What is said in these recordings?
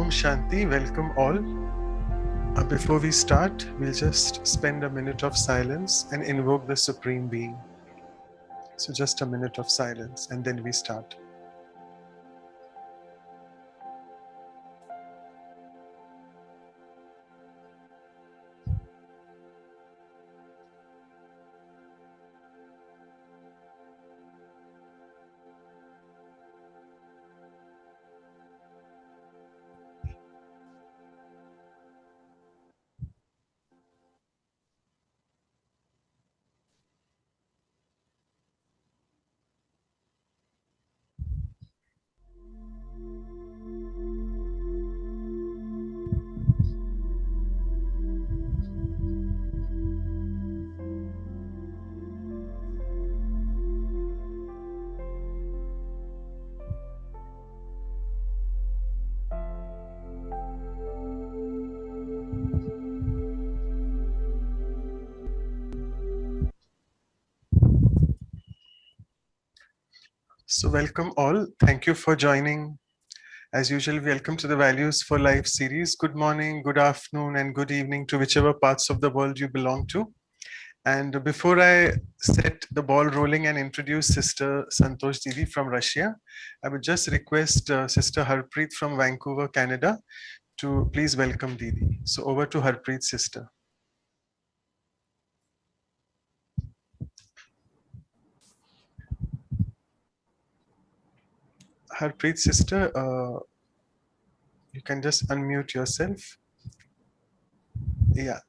Om Shanti, welcome all. Before we start, we'll just spend a minute of silence and invoke the Supreme Being. So just a minute of silence and then we start. So welcome all. Thank you for joining. As usual, welcome to the Values for Life series. Good morning, good afternoon, and good evening to whichever parts of the world you belong to. And before I set the ball rolling and introduce Sister Santosh Didi from Russia, I would just request Sister Harpreet from Vancouver, Canada, to please welcome Didi. So over to Harpreet, Sister. Harpreet, Sister, you can just unmute yourself. Yeah.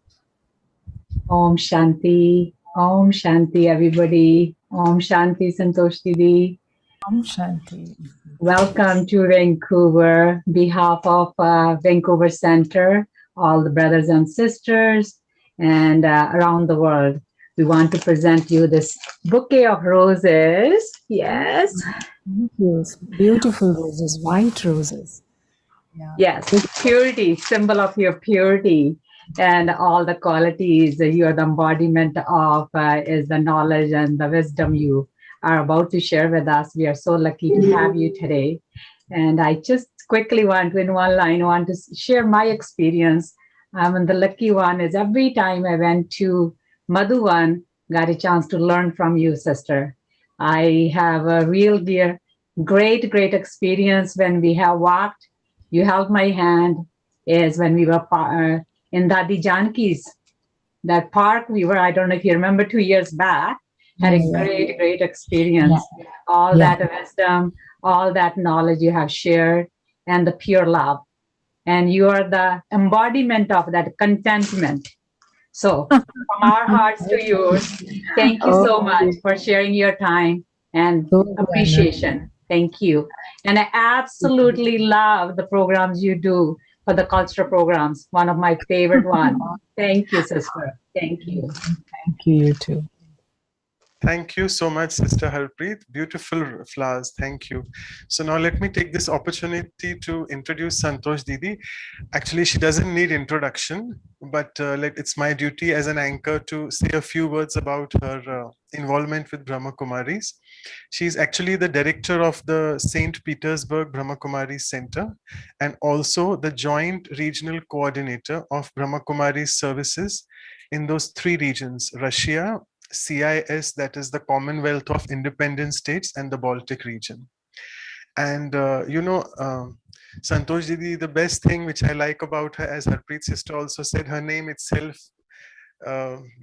Om Shanti, everybody. Om Shanti, Santosh Didi. Om Shanti. Welcome to Vancouver. Behalf of Vancouver Center, all the brothers and sisters, and around the world, we want to present you this bouquet of roses. Yes. Thank you. Beautiful roses, white roses. Yeah. Yes, it's purity, symbol of your purity. And all the qualities you are the embodiment of is the knowledge and the wisdom you are about to share with us. We are so lucky to have you today. And I just quickly want to, in one line, want to share my experience. And the lucky one is every time I went to Madhuvan, got a chance to learn from you, sister. I have a real great experience when we have walked. You held my hand is when we were in Dadi Janki's, that park we were, I don't know if you remember 2 years back, had a great experience. Yeah. All that wisdom, all that knowledge you have shared, and the pure love. And you are the embodiment of that contentment. So from our hearts to yours, thank you so much for sharing your time and appreciation. Thank you. And I absolutely love the programs you do for the cultural programs. One of my favorite ones. Thank you, sister. Thank you. Thank you, you too. Thank you so much, Sister Harpreet. Beautiful flowers. Thank you. So now let me take this opportunity to introduce Santosh Didi. Actually, she doesn't need introduction, but it's my duty as an anchor to say a few words about her involvement with Brahma Kumaris. She's actually the director of the St. Petersburg Brahma Kumaris Center and also the joint regional coordinator of Brahma Kumaris services in those three regions, Russia, CIS, that is the Commonwealth of Independent States, and the Baltic region. And Santosh Didi, the best thing which I like about her, as Harpreet's sister also said, her name itself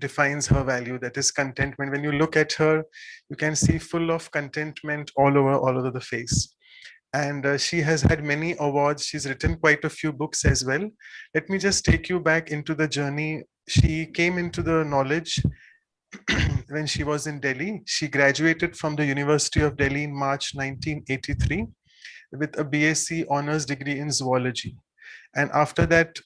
defines her value, that is contentment. When you look at her, you can see full of contentment all over the face. And she has had many awards. She's written quite a few books as well. Let me just take you back into the journey. She came into the knowledge when she was in Delhi. She graduated from the University of Delhi in March 1983 with a BSc honors degree in zoology. And after that,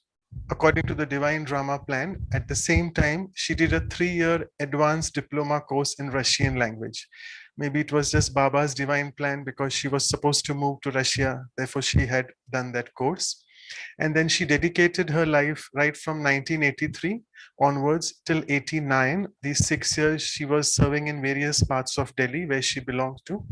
according to the Divine Drama plan, at the same time, she did a 3-year advanced diploma course in Russian language. Maybe it was just Baba's divine plan because she was supposed to move to Russia. Therefore, she had done that course. And then she dedicated her life right from 1983 onwards till 89. These 6 years she was serving in various parts of Delhi where she belonged to.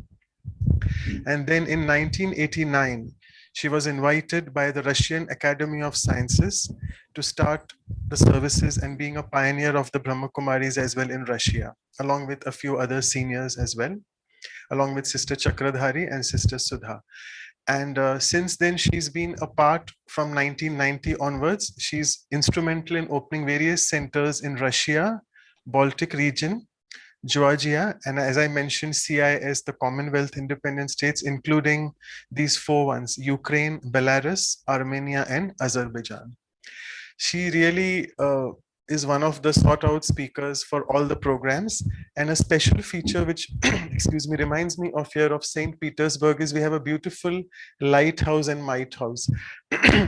And then in 1989, She was invited by the Russian Academy of Sciences to start the services and being a pioneer of the Brahma Kumaris as well in Russia, along with a few other seniors as well, along with Sister Chakradhari and Sister Sudha. And since then, she's been a part from 1990 onwards. She's instrumental in opening various centers in Russia, Baltic region, Georgia, and as I mentioned, CIS, the Commonwealth Independent States, including these four ones: Ukraine, Belarus, Armenia, and Azerbaijan. She really is one of the sought out speakers for all the programs. And a special feature which, excuse me, reminds me of here of St. Petersburg is we have a beautiful lighthouse and might house.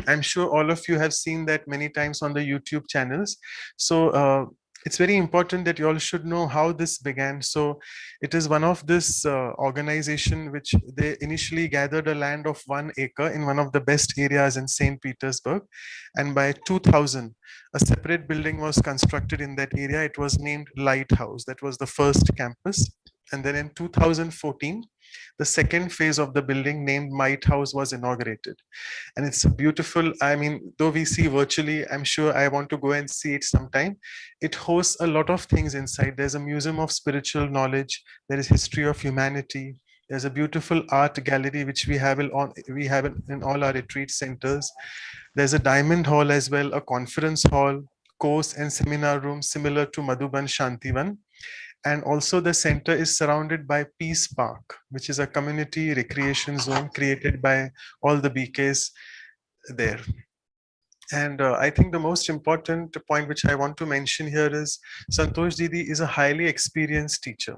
I'm sure all of you have seen that many times on the YouTube channels. So it's very important that you all should know how this began. So it is one of this organization which they initially gathered a land of 1 acre in one of the best areas in St. Petersburg. And by 2000, a separate building was constructed in that area. It was named Lighthouse. That was the first campus. And then in 2014, the second phase of the building named Might House was inaugurated. And it's a beautiful, I mean, though we see virtually, I'm sure I want to go and see it sometime. It hosts a lot of things inside. There's a museum of spiritual knowledge. There is history of humanity. There's a beautiful art gallery, which we have in all our retreat centers. There's a diamond hall as well, a conference hall, course and seminar room similar to Madhuban Shantivan. And also the center is surrounded by Peace Park, which is a community recreation zone created by all the BKs there. And I think the most important point which I want to mention here is Santosh Didi is a highly experienced teacher.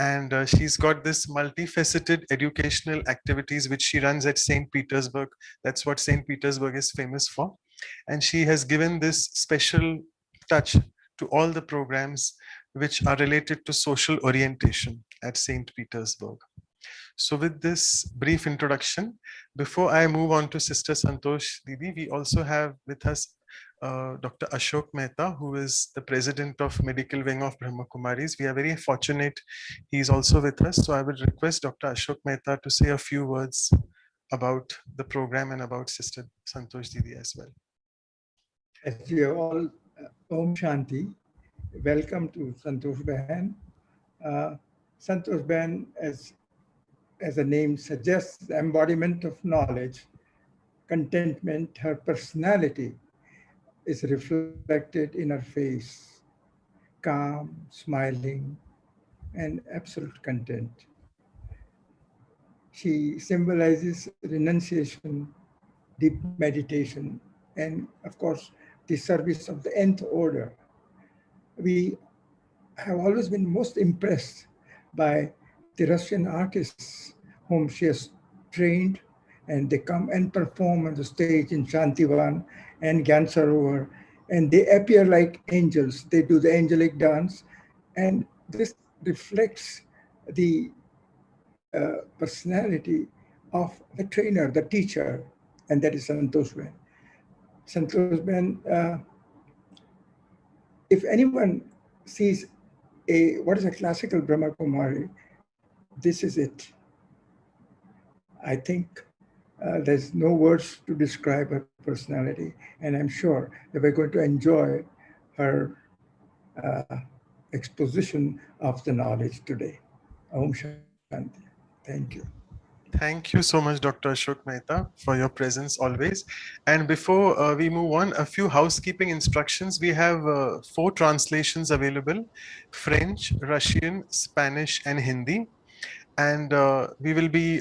And she's got this multifaceted educational activities which she runs at St. Petersburg. That's what St. Petersburg is famous for. And she has given this special touch to all the programs which are related to social orientation at St. Petersburg. So with this brief introduction, before I move on to Sister Santosh Didi, we also have with us Dr. Ashok Mehta, who is the president of medical wing of Brahma Kumaris. We are very fortunate he is also with us. So I will request Dr. Ashok Mehta to say a few words about the program and about Sister Santosh Didi as well. As you all, Om Shanti, welcome to Santosh Behan. Santosh Behan, as the name suggests, the embodiment of knowledge, contentment, her personality is reflected in her face, calm, smiling, and absolute content. She symbolizes renunciation, deep meditation, and of course, the service of the nth order. We have always been most impressed by the Russian artists whom she has trained, and they come and perform on the stage in Shantivan and Gyan Sarovar, and they appear like angels. They do the angelic dance, and this reflects the personality of the trainer, the teacher, and that is Santosh Ben. Santosh Ben, if anyone sees what is a classical Brahma Kumari, this is it. I think there's no words to describe her personality, and I'm sure that we're going to enjoy her exposition of the knowledge today. Om Shanti. Thank you. Thank you so much, Dr. Ashok Mehta, for your presence always. And before we move on, a few housekeeping instructions. We have 4 translations available: French, Russian, Spanish, and Hindi. And we will be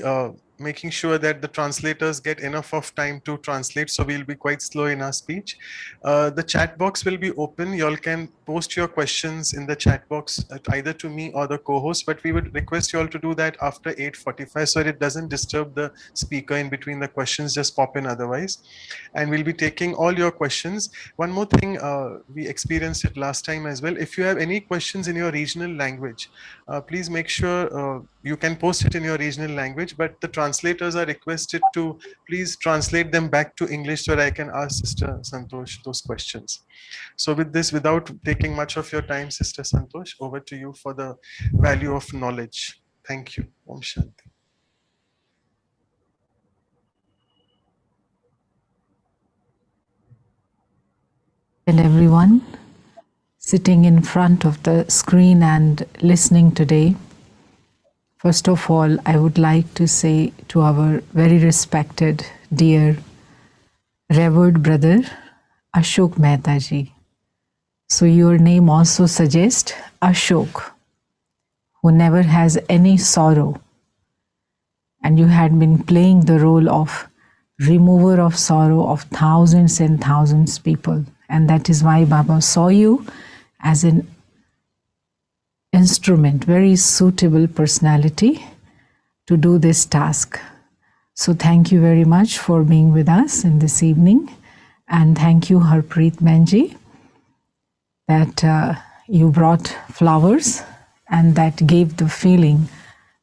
making sure that the translators get enough of time to translate, so we'll be quite slow in our speech. The chat box will be open. You all can post your questions in the chat box either to me or the co-host, but we would request you all to do that after 8:45 so it doesn't disturb the speaker in between the questions. Just pop in otherwise. And we'll be taking all your questions. One more thing, we experienced it last time as well. If you have any questions in your regional language, please make sure you can post it in your regional language, but the translators are requested to please translate them back to English so that I can ask Sister Santosh those questions. So with this, without taking much of your time, Sister Santosh, over to you for the value of knowledge. Thank you. Om Shanti. And everyone sitting in front of the screen and listening today. First of all, I would like to say to our very respected, dear, revered brother, Ashok Mehta ji. So your name also suggests Ashok, who never has any sorrow. And you had been playing the role of remover of sorrow of thousands and thousands people. And that is why Baba saw you as an instrument, very suitable personality to do this task. So thank you very much for being with us in this evening. And thank you, Harpreet Manji, that you brought flowers and that gave the feeling,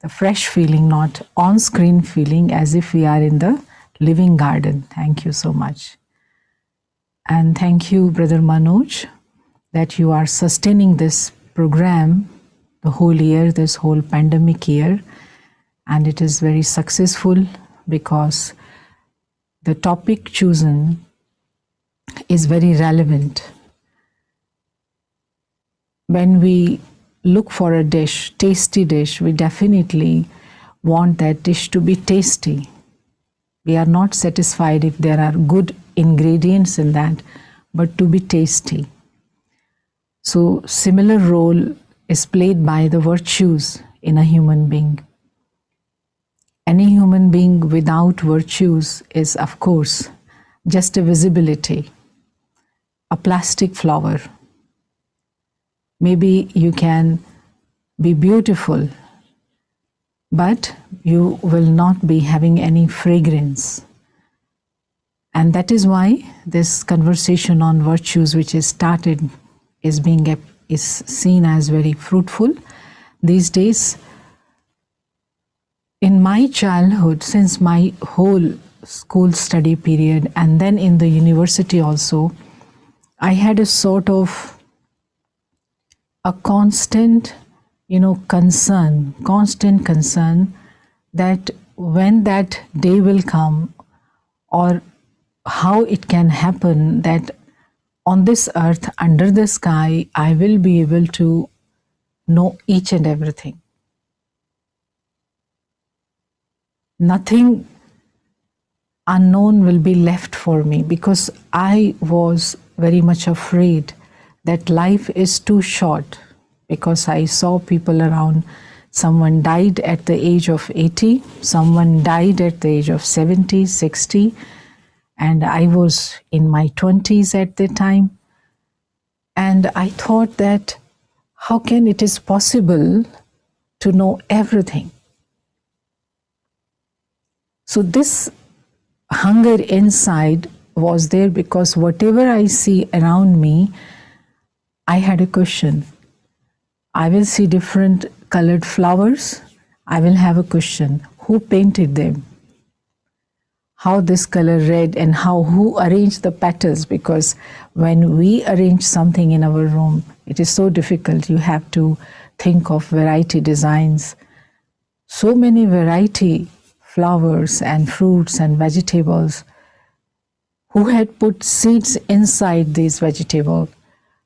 the fresh feeling, not on-screen feeling, as if we are in the living garden. Thank you so much. And thank you, Brother Manoj, that you are sustaining this program the whole year, this whole pandemic year. And it is very successful because the topic chosen is very relevant. When we look for a dish, tasty dish, we definitely want that dish to be tasty. We are not satisfied if there are good ingredients in that, but to be tasty. So similar role is played by the virtues in a human being. Any human being without virtues is, of course, just a visibility, a plastic flower. Maybe you can be beautiful, but you will not be having any fragrance. And that is why this conversation on virtues, which is started, is seen as very fruitful these days. In my childhood, since my whole school study period and then in the university also, I had a sort of a constant concern that when that day will come, or how it can happen that on this earth, under the sky, I will be able to know each and everything. Nothing unknown will be left for me, because I was very much afraid that life is too short, because I saw people around. Someone died at the age of 80, someone died at the age of 70, 60, and I was in my 20s at the time. And I thought that how can it is possible to know everything? So this hunger inside was there, because whatever I see around me, I had a question. I will see different colored flowers. I will have a question. Who painted them? How this color red, and who arranged the petals? Because when we arrange something in our room, it is so difficult. You have to think of variety designs. So many variety flowers and fruits and vegetables. Who had put seeds inside these vegetables?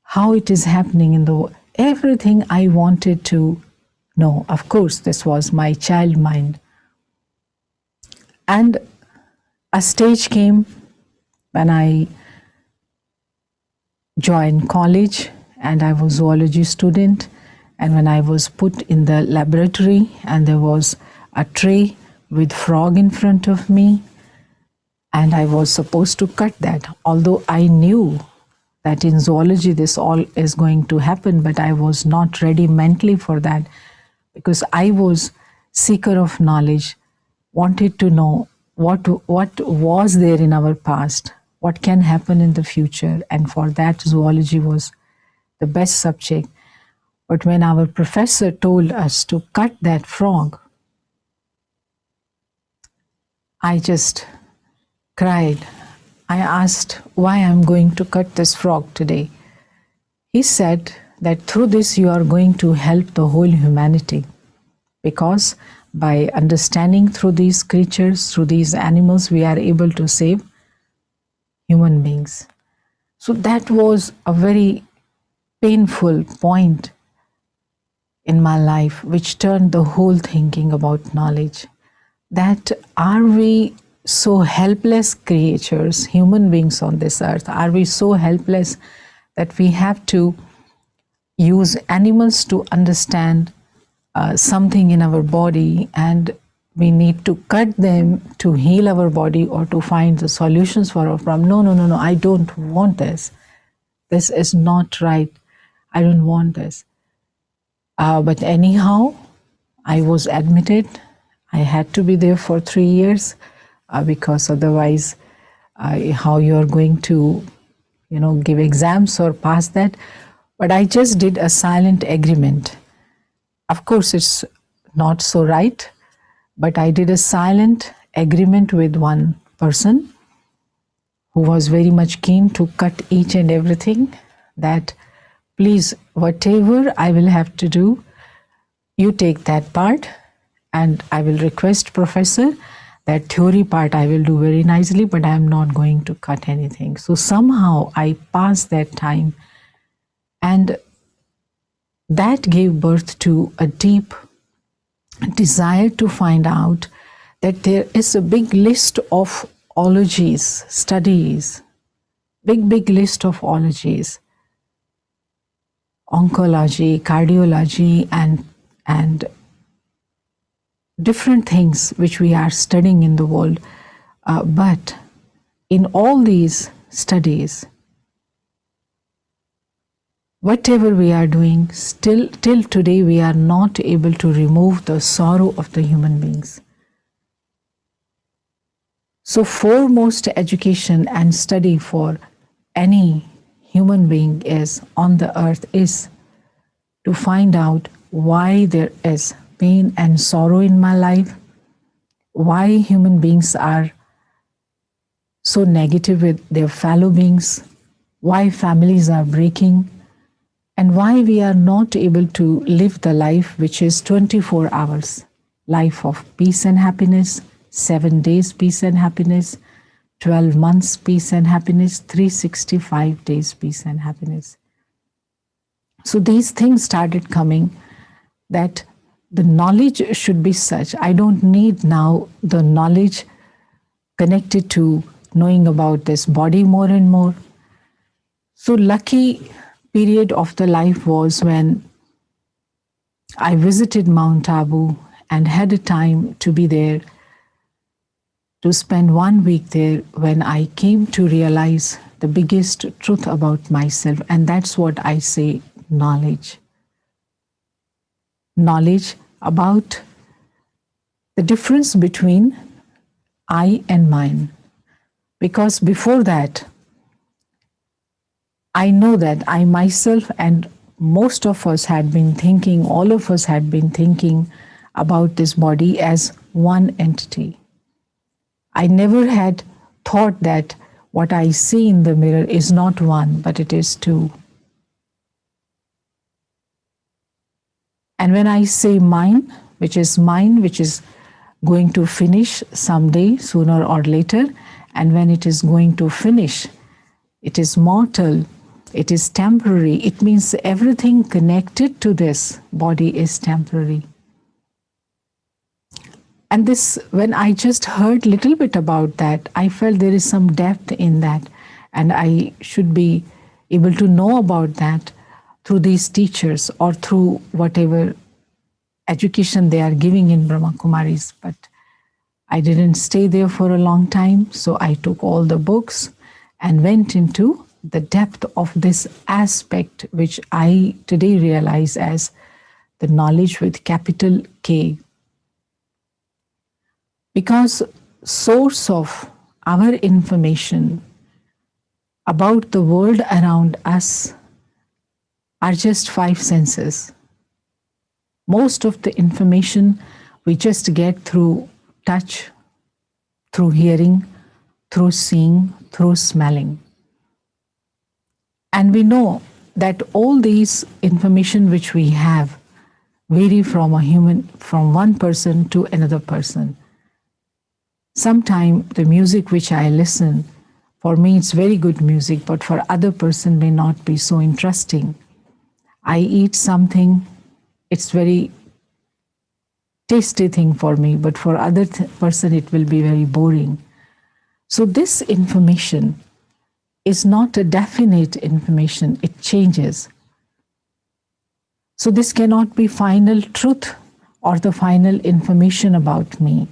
How it is happening in the world? Everything I wanted to know. Of course, this was my child mind. And a stage came when I joined college, and I was a zoology student. And when I was put in the laboratory, and there was a tray with frog in front of me, and I was supposed to cut that. Although I knew that in zoology this all is going to happen, but I was not ready mentally for that, because I was seeker of knowledge, wanted to know what was there in our past, what can happen in the future, and for that zoology was the best subject. But when our professor told us to cut that frog, I just cried. I asked why I'm going to cut this frog today. He said that through this you are going to help the whole humanity, because by understanding through these creatures, through these animals, we are able to save human beings. So that was a very painful point in my life, which turned the whole thinking about knowledge. That are we so helpless creatures, human beings on this earth? Are we so helpless that we have to use animals to understand something in our body, and we need to cut them to heal our body or to find the solutions for our problem? No, no, no, no, I don't want this. This is not right. I don't want this. But anyhow, I was admitted. I had to be there for 3 years because otherwise, how you are going to, give exams or pass that? But I just did a silent agreement. Of course, it's not so right, but I did a silent agreement with one person who was very much keen to cut each and everything, that please, whatever I will have to do, you take that part, and I will request professor that theory part I will do very nicely, but I am not going to cut anything. So somehow I passed that time, and that gave birth to a deep desire to find out that there is a big list of ologies, studies, big list of ologies, oncology, cardiology, and different things which we are studying in the world. But in all these studies, whatever we are doing, still till today we are not able to remove the sorrow of the human beings. So foremost education and study for any human being is on the earth is to find out why there is pain and sorrow in my life, why human beings are so negative with their fellow beings, why families are breaking, and why we are not able to live the life which is 24 hours, life of peace and happiness, 7 days peace and happiness, 12 months peace and happiness, 365 days peace and happiness. So these things started coming, that the knowledge should be such. I don't need now the knowledge connected to knowing about this body more and more. So lucky period of the life was when I visited Mount Abu and had a time to be there, to spend 1 week there, when I came to realize the biggest truth about myself. And that's what I say, knowledge. Knowledge about the difference between I and mine. Because before that, I know that I myself and most of us had been thinking, all of us had been thinking about this body as one entity. I never had thought that what I see in the mirror is not one, but it is two. And when I say mine, which is going to finish someday, sooner or later, and when it is going to finish, it is mortal, it is temporary. It means everything connected to this body is temporary. And this, when I just heard a little bit about that, I felt there is some depth in that, and I should be able to know about that through these teachers or through whatever education they are giving in Brahma Kumaris. But I didn't stay there for a long time, so I took all the books and went into the depth of this aspect, which I today realize as the knowledge with capital K. Because source of our information about the world around us are just 5 senses. Most of the information we just get through touch, through hearing, through seeing, through smelling. And we know that all these information which we have vary from one person to another person. Sometimes the music which I listen For me, it's very good music, but for other person may not be so interesting. I eat something, it's very tasty thing for me, but for other person it will be very boring. So this information is not a definite information, it changes. So this cannot be final truth or the final information about me.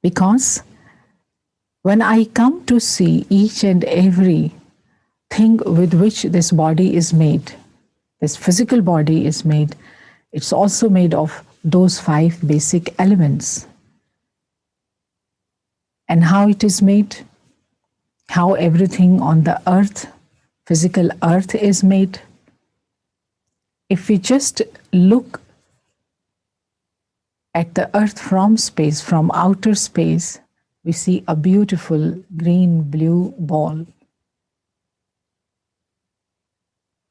Because when I come to see each and every thing with which this body is made, this physical body is made, it's also made of those 5 basic elements. And how it is made, how everything on the earth, physical earth is made. If we just look at the earth from space, from outer space, we see a beautiful green-blue ball.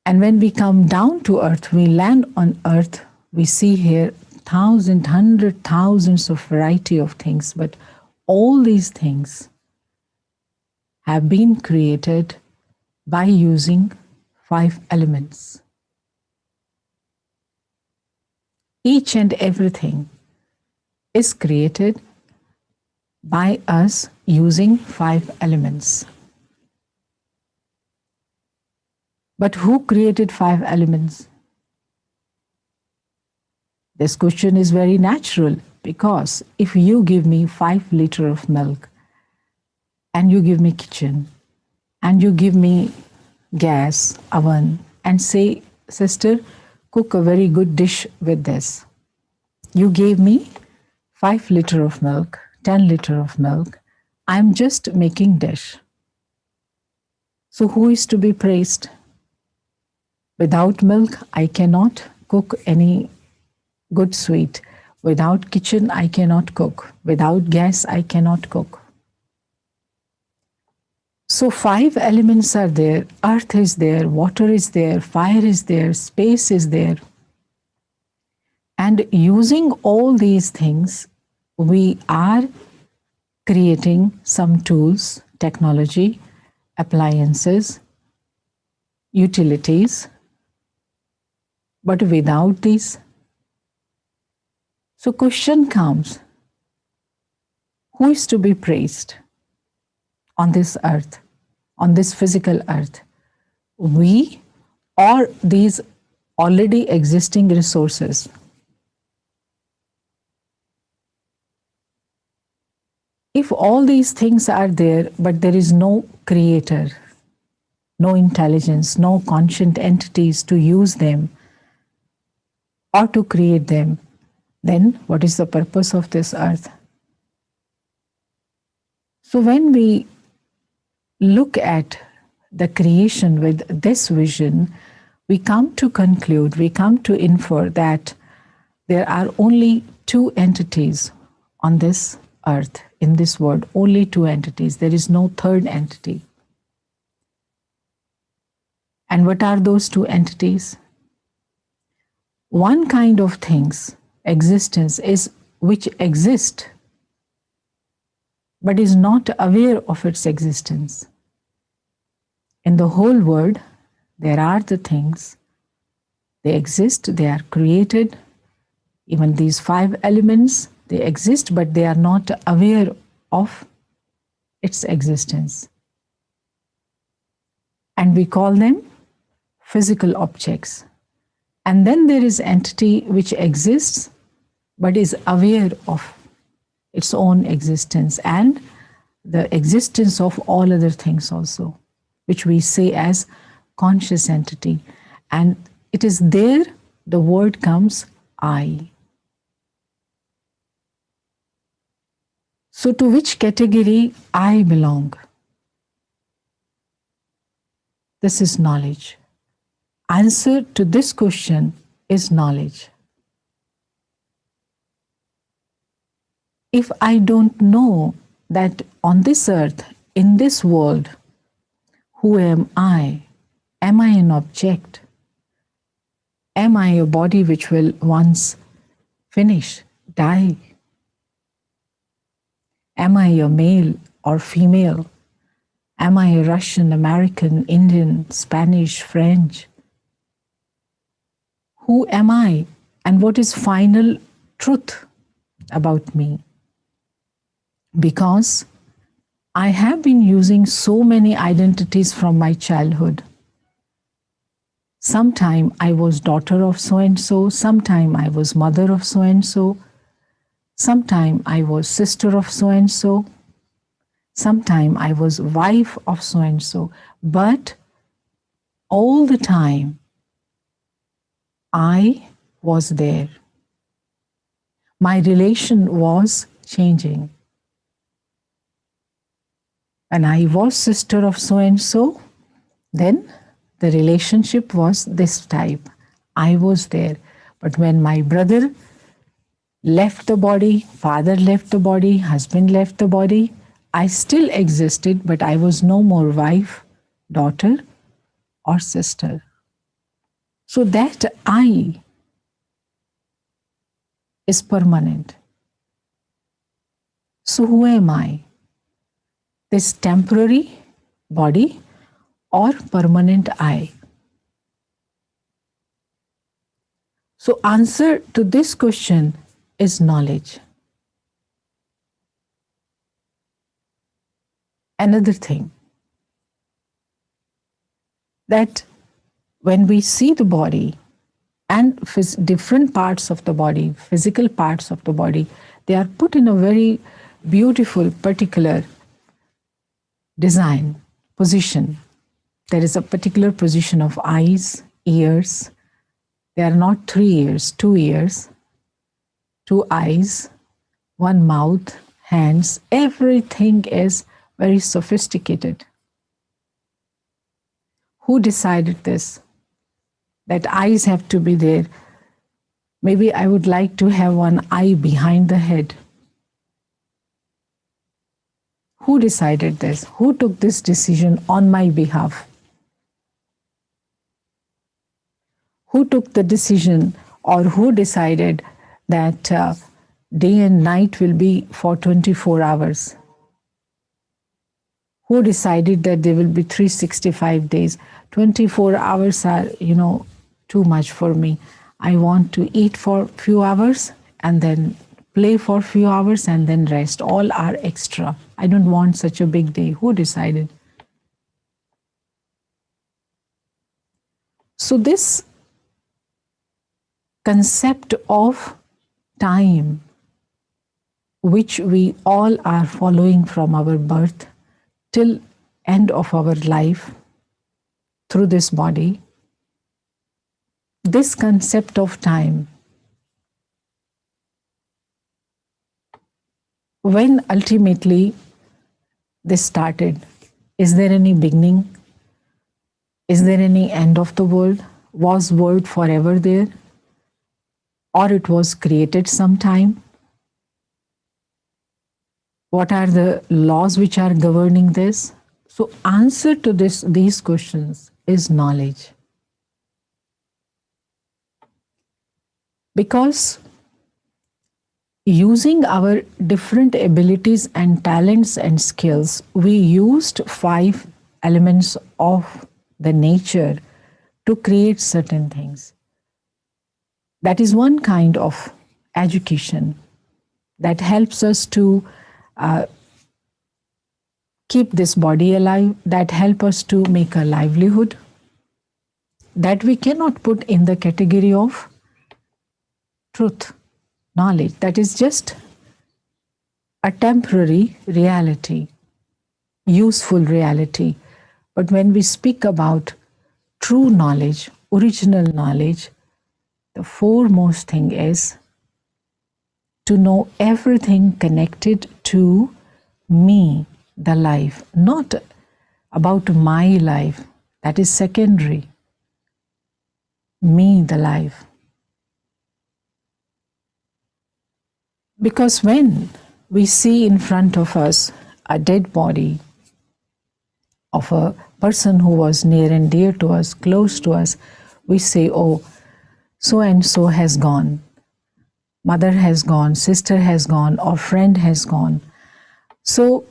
And when we come down to earth, we land on earth, we see here thousands, hundreds, thousands of variety of things, but all these things have been created by using 5 elements. Each and everything is created by us using 5 elements. But who created 5 elements? This question is very natural, because if you give me 5 liters of milk, and you give me kitchen, and you give me gas, oven, and say, sister, cook a very good dish with this. You gave me 5 liters of milk, 10 liters of milk. I'm just making dish. So who is to be praised? Without milk, I cannot cook any good sweet. Without kitchen, I cannot cook. Without gas, I cannot cook. So 5 elements are there. Earth is there, water is there, fire is there, space is there. And using all these things, we are creating some tools, technology, appliances, utilities. But without these, so question comes, who is to be praised on this earth, on this physical earth? We or these already existing resources? If all these things are there, but there is no creator, no intelligence, no conscient entities to use them or to create them, then what is the purpose of this earth? So when we look at the creation with this vision, we come to conclude, we come to infer that there are only 2 entities on this earth, in this world, only 2 entities. There is no third entity. And what are those 2 entities? One kind of things, existence, is which exist but is not aware of its existence. In the whole world, there are the things, they exist, they are created. Even these 5 elements, they exist, but they are not aware of its existence. And we call them physical objects. And then there is entity which exists, but is aware of its own existence and the existence of all other things also, which we say as conscious entity. And it is there the word comes, I. So to which category I belong? This is knowledge. Answer to this question is knowledge. If I don't know that on this earth, in this world, who am I? Am I an object? Am I a body which will once finish, die? Am I a male or female? Am I a Russian, American, Indian, Spanish, French? Who am I? And what is final truth about me? Because I have been using so many identities from my childhood. Sometime I was daughter of so-and-so, sometime I was mother of so-and-so, sometime I was sister of so-and-so, sometime I was wife of so-and-so. But all the time, I was there. My relation was changing. And I was sister of so-and-so, then the relationship was this type. I was there. But when my brother left the body, father left the body, husband left the body, I still existed, but I was no more wife, daughter, or sister. So that I is permanent. So who am I? This temporary body or permanent I? So answer to this question is knowledge. Another thing, that when we see the body and different parts of the body, physical parts of the body, they are put in a very beautiful, particular design, position. There is a particular position of eyes, ears. They are not 3 ears, 2 ears, 2 eyes, 1 mouth, hands. Everything is very sophisticated. Who decided this? That eyes have to be there. Maybe I would like to have 1 eye behind the head. Who decided this? Who took this decision on my behalf? Who took the decision, or who decided that day and night will be for 24 hours? Who decided that there will be 365 days? 24 hours are, too much for me. I want to eat for a few hours and then play for a few hours and then rest. All are extra. I don't want such a big day. Who decided? So this concept of time, which we all are following from our birth till end of our life through this body, this concept of time, when ultimately this started, is there any beginning? Is there any end of the world? Was world forever there? Or it was created sometime? What are the laws which are governing this? So answer to these questions is knowledge. Because using our different abilities and talents and skills, we used 5 elements of the nature to create certain things. That is one kind of education that helps us to keep this body alive, that help us to make a livelihood, that we cannot put in the category of truth, knowledge. That is just a temporary reality, useful reality. But when we speak about true knowledge, original knowledge, the foremost thing is to know everything connected to me, the life, not about my life. That is secondary. Me, the life. Because when we see in front of us a dead body of a person who was near and dear to us, close to us, we say, oh, so and so has gone. Mother has gone, sister has gone, or friend has gone. So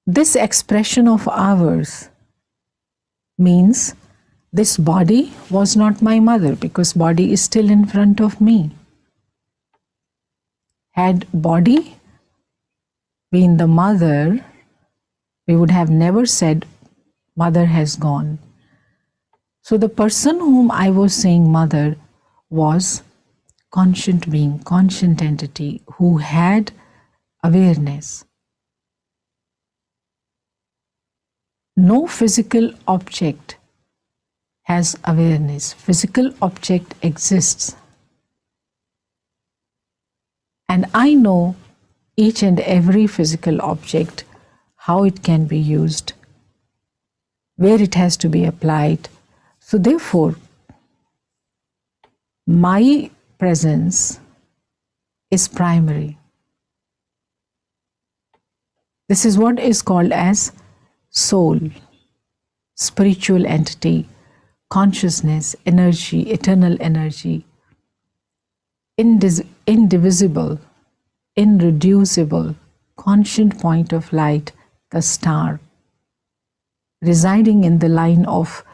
this expression of ours means this body was not my mother, because body is still in front of me. Had body been the mother, we would have never said mother has gone. So the person whom I was saying mother was conscient being, conscient entity who had awareness. No physical object has awareness. Physical object exists. And I know each and every physical object, how it can be used, where it has to be applied. So therefore, my presence is primary. This is what is called as soul, spiritual entity, consciousness, energy, eternal energy, indivisible, irreducible, conscient point of light, the star, residing in the line of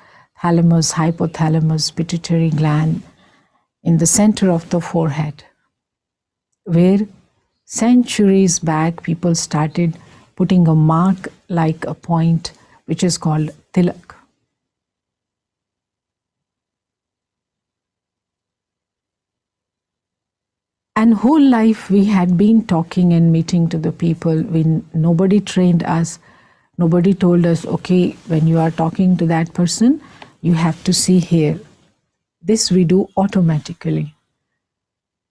thalamus, hypothalamus, pituitary gland, in the center of the forehead, where centuries back people started putting a mark like a point, which is called tilak. And whole life we had been talking and meeting to the people. Nobody trained us. Nobody told us, okay, when you are talking to that person, you have to see here. This we do automatically.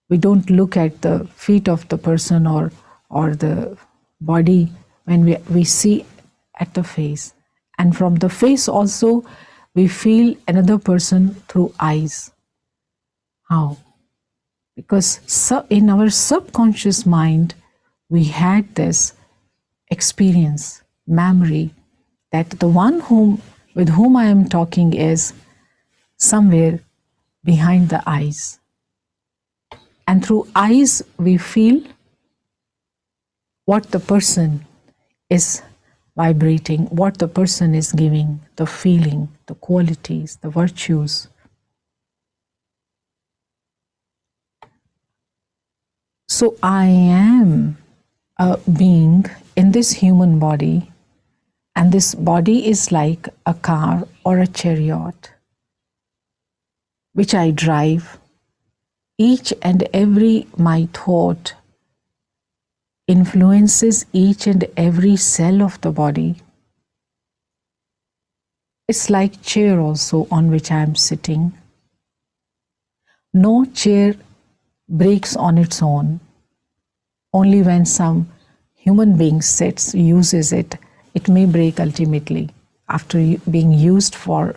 We don't look at the feet of the person or the body when we see at the face. And from the face also, we feel another person through eyes. How? Because in our subconscious mind, we had this experience, memory, that the one with whom I am talking is somewhere behind the eyes. And through eyes, we feel what the person is vibrating, what the person is giving, the feeling, the qualities, the virtues. So I am a being in this human body, and this body is like a car or a chariot, which I drive. Each and every my thought influences each and every cell of the body. It's like chair also on which I am sitting. No chair breaks on its own. Only when some human being sits, uses it, it may break ultimately after being used for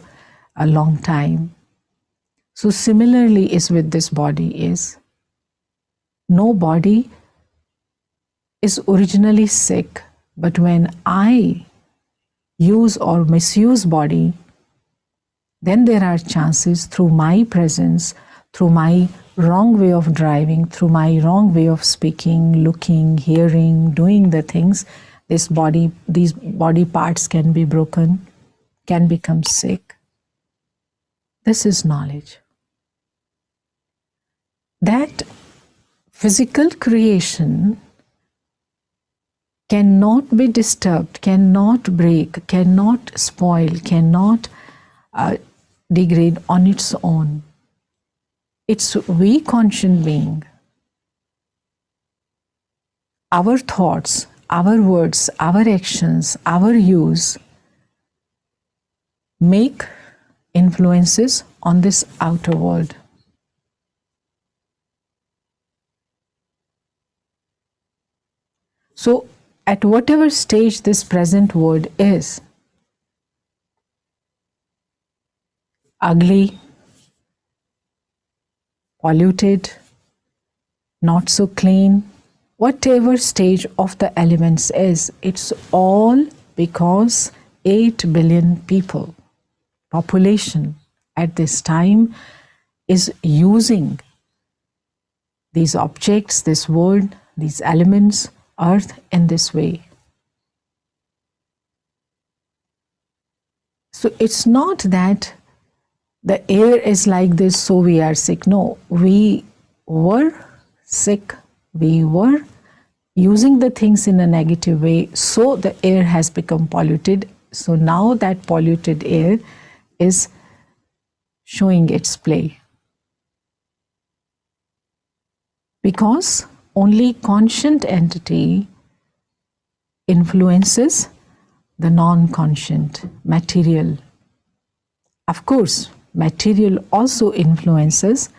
a long time. So similarly is with this body is, no body is originally sick, but when I use or misuse body, then there are chances through my presence, through my wrong way of driving, through my wrong way of speaking, looking, hearing, doing the things, these body parts can be broken, can become sick. This is knowledge. That physical creation cannot be disturbed, cannot break, cannot spoil, cannot degrade on its own. It's we conscient being. Our thoughts, our words, our actions, our use make influences on this outer world. So at whatever stage this present world is, ugly, polluted, not so clean, whatever stage of the elements is, it's all because 8 billion people, population at this time is using these objects, this world, these elements, earth in this way. So it's not that the air is like this, so we are sick. No, we were sick. We were using the things in a negative way, so the air has become polluted. So now that polluted air is showing its play. Because only conscient entity influences the non-conscient material. Of course, material also influences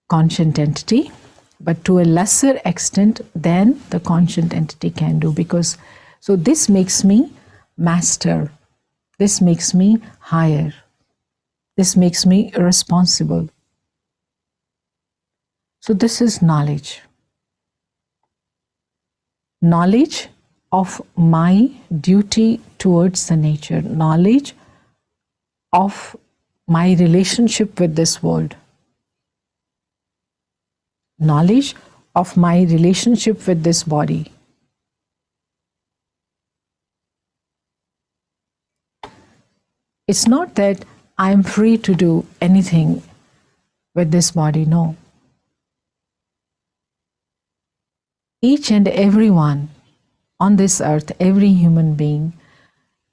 conscient entity, but to a lesser extent than the conscient entity can do. Because so this makes me master, this makes me higher, this makes me responsible. So this is knowledge. Knowledge of my duty towards the nature, knowledge of my relationship with this world, knowledge of my relationship with this body. It's not that I'm free to do anything with this body, no. Each and everyone on this earth, every human being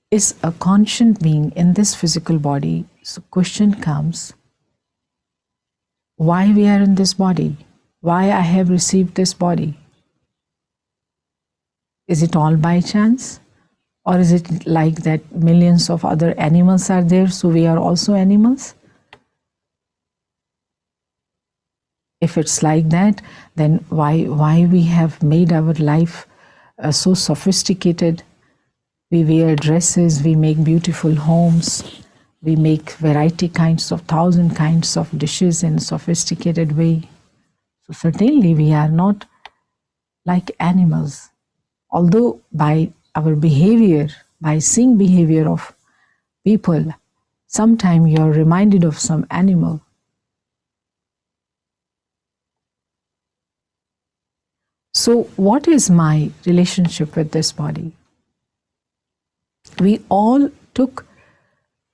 is a conscient being in this physical body. So question comes, why we are in this body? Why I have received this body? Is it all by chance? Or is it like that millions of other animals are there, so we are also animals? If it's like that, then why we have made our life so sophisticated? We wear dresses, we make beautiful homes, we make variety kinds of 1,000 kinds of dishes in a sophisticated way. So certainly we are not like animals. Although by our behavior, by seeing behavior of people, sometimes you are reminded of some animal. So what is my relationship with this body? We all took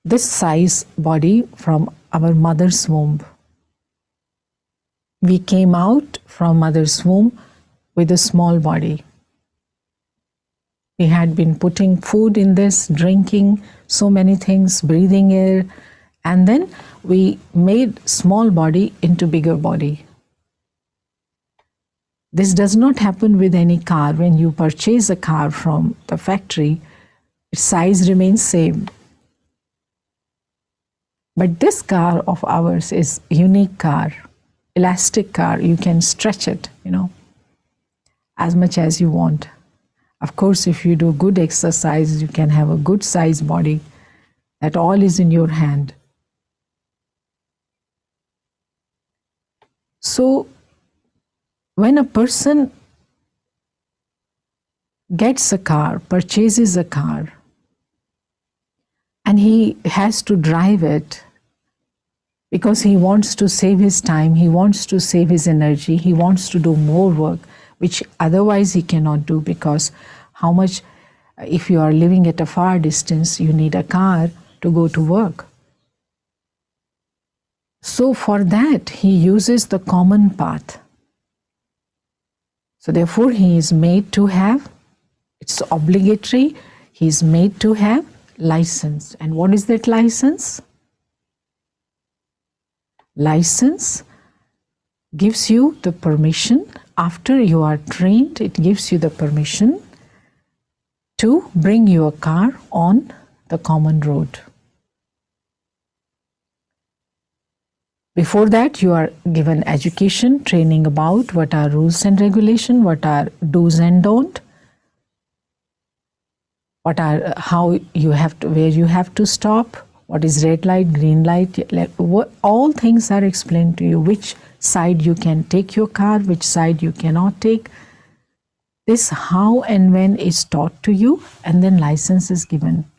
this size body from our mother's womb. We came out from mother's womb with a small body. We had been putting food in this, drinking so many things, breathing air, and then we made small body into bigger body. This does not happen with any car. When you purchase a car from the factory, its size remains same. But this car of ours is unique car, elastic car. You can stretch it, as much as you want. Of course, if you do good exercise, you can have a good size body. That all is in your hand. So, when a person gets a car, purchases a car, and he has to drive it because he wants to save his time, he wants to save his energy, he wants to do more work, which otherwise he cannot do, because how much, if you are living at a far distance, you need a car to go to work. So for that, he uses the common path. So therefore, he is made to have, it's obligatory, he is made to have license. And what is that license? License gives you the permission, after you are trained, it gives you the permission to bring your car on the common road. Before that, you are given education, training about what are rules and regulation, what are do's and don't, what are how you have to, where you have to stop, what is red light, green light, all things are explained to you, which side you can take your car, which side you cannot take. This how and when is taught to you, and then license is given.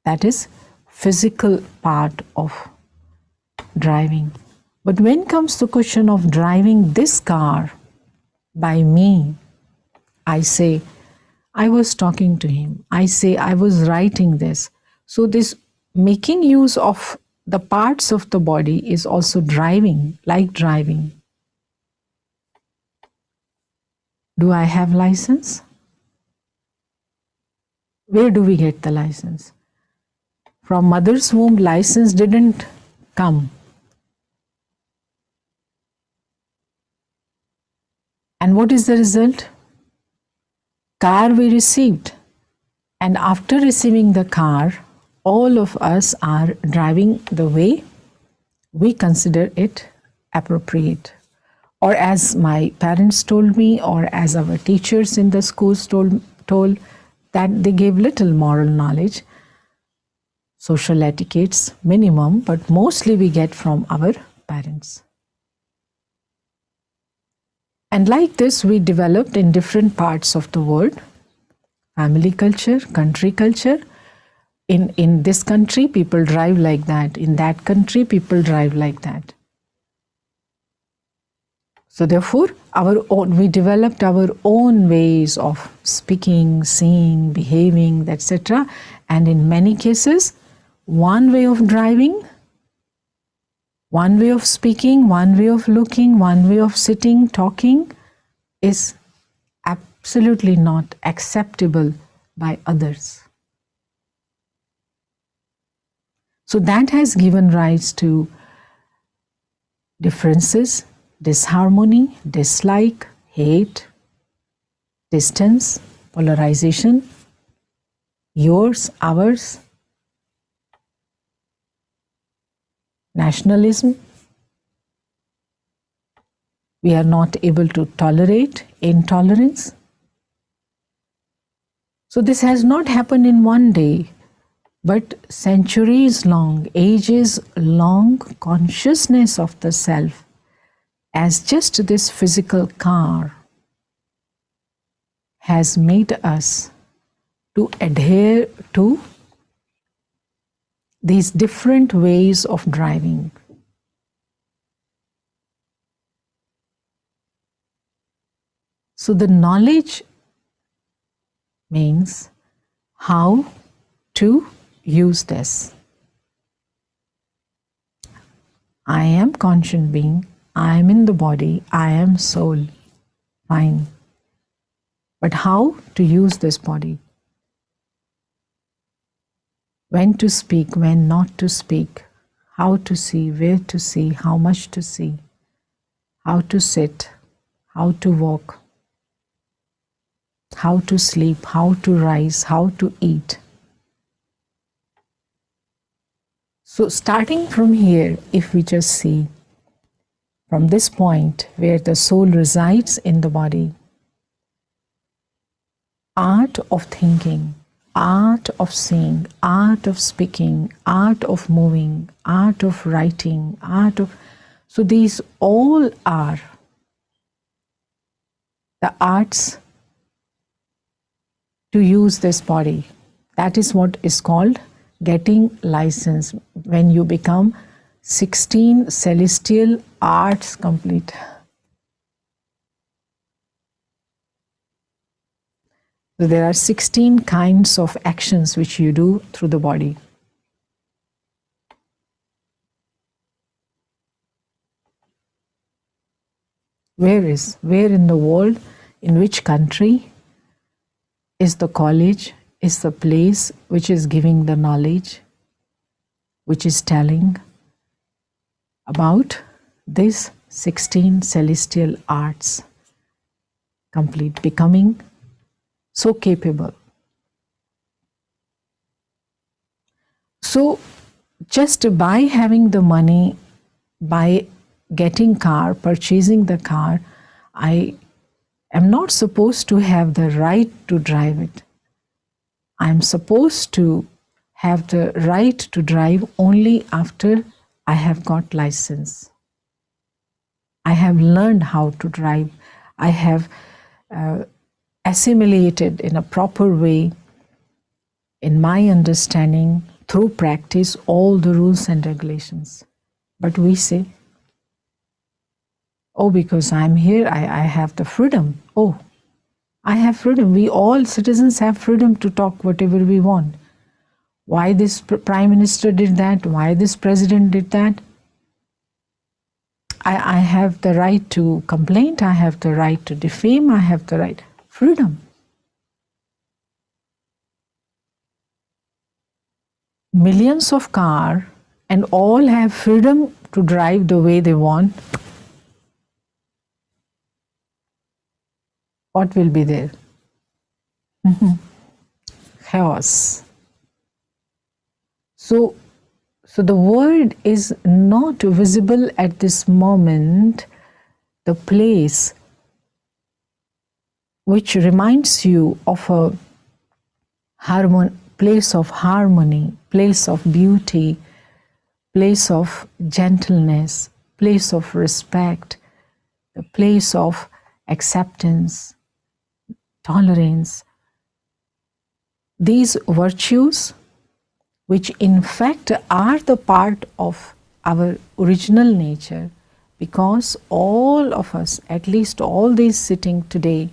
That is physical part of driving. But when comes the question of driving this car by me, I say, I was talking to him. I say, I was writing this. So, this making use of the parts of the body is also driving, like driving. Do I have license? Where do we get the license? From mother's womb, license didn't come. And what is the result? Car we received. And after receiving the car, all of us are driving the way we consider it appropriate. Or as my parents told me, or as our teachers in the schools told that they gave little moral knowledge, social etiquettes minimum, but mostly we get from our parents. And like this, we developed in different parts of the world, family culture, country culture. In this country, people drive like that. In that country, people drive like that. So therefore, we developed our own ways of speaking, seeing, behaving, etc. And in many cases, one way of driving, one way of speaking, one way of looking, one way of sitting, talking is absolutely not acceptable by others. So that has given rise to differences, disharmony, dislike, hate, distance, polarization, yours, ours, nationalism. We are not able to tolerate intolerance. So this has not happened in one day, but centuries long, ages long consciousness of the self as just this physical car has made us to adhere to these different ways of driving. So the knowledge means how to use this. I am conscient being, I am in the body, I am soul. Fine. But how to use this body? When to speak, when not to speak, how to see, where to see, how much to see, how to sit, how to walk, how to sleep, how to rise, how to eat. So starting from here, if we just see from this point where the soul resides in the body, art of thinking, art of seeing, art of speaking, art of moving, art of writing, so these all are the arts to use this body. That is what is called getting license, when you become 16 celestial arts complete. So there are 16 kinds of actions which you do through the body. Where in the world, in which country is the college, is the place which is giving the knowledge, which is telling about these 16 celestial arts complete, becoming so capable. So just by having the money, by getting car, purchasing the car, I am not supposed to have the right to drive it. I am supposed to have the right to drive only after I have got license. I have learned how to drive. I have assimilated in a proper way, in my understanding, through practice, all the rules and regulations. But we say, oh, because I'm here, I have the freedom. Oh, I have freedom. We all citizens have freedom to talk whatever we want. Why this prime minister did that? Why this president did that? I have the right to complain. I have the right to defame. I have the right. Freedom. Millions of cars and all have freedom to drive the way they want. What will be there? Chaos. So the world is not visible at this moment, the place which reminds you of a place of harmony, place of beauty, place of gentleness, place of respect, the place of acceptance, tolerance. These virtues, which in fact are the part of our original nature, because all of us, at least all these sitting today,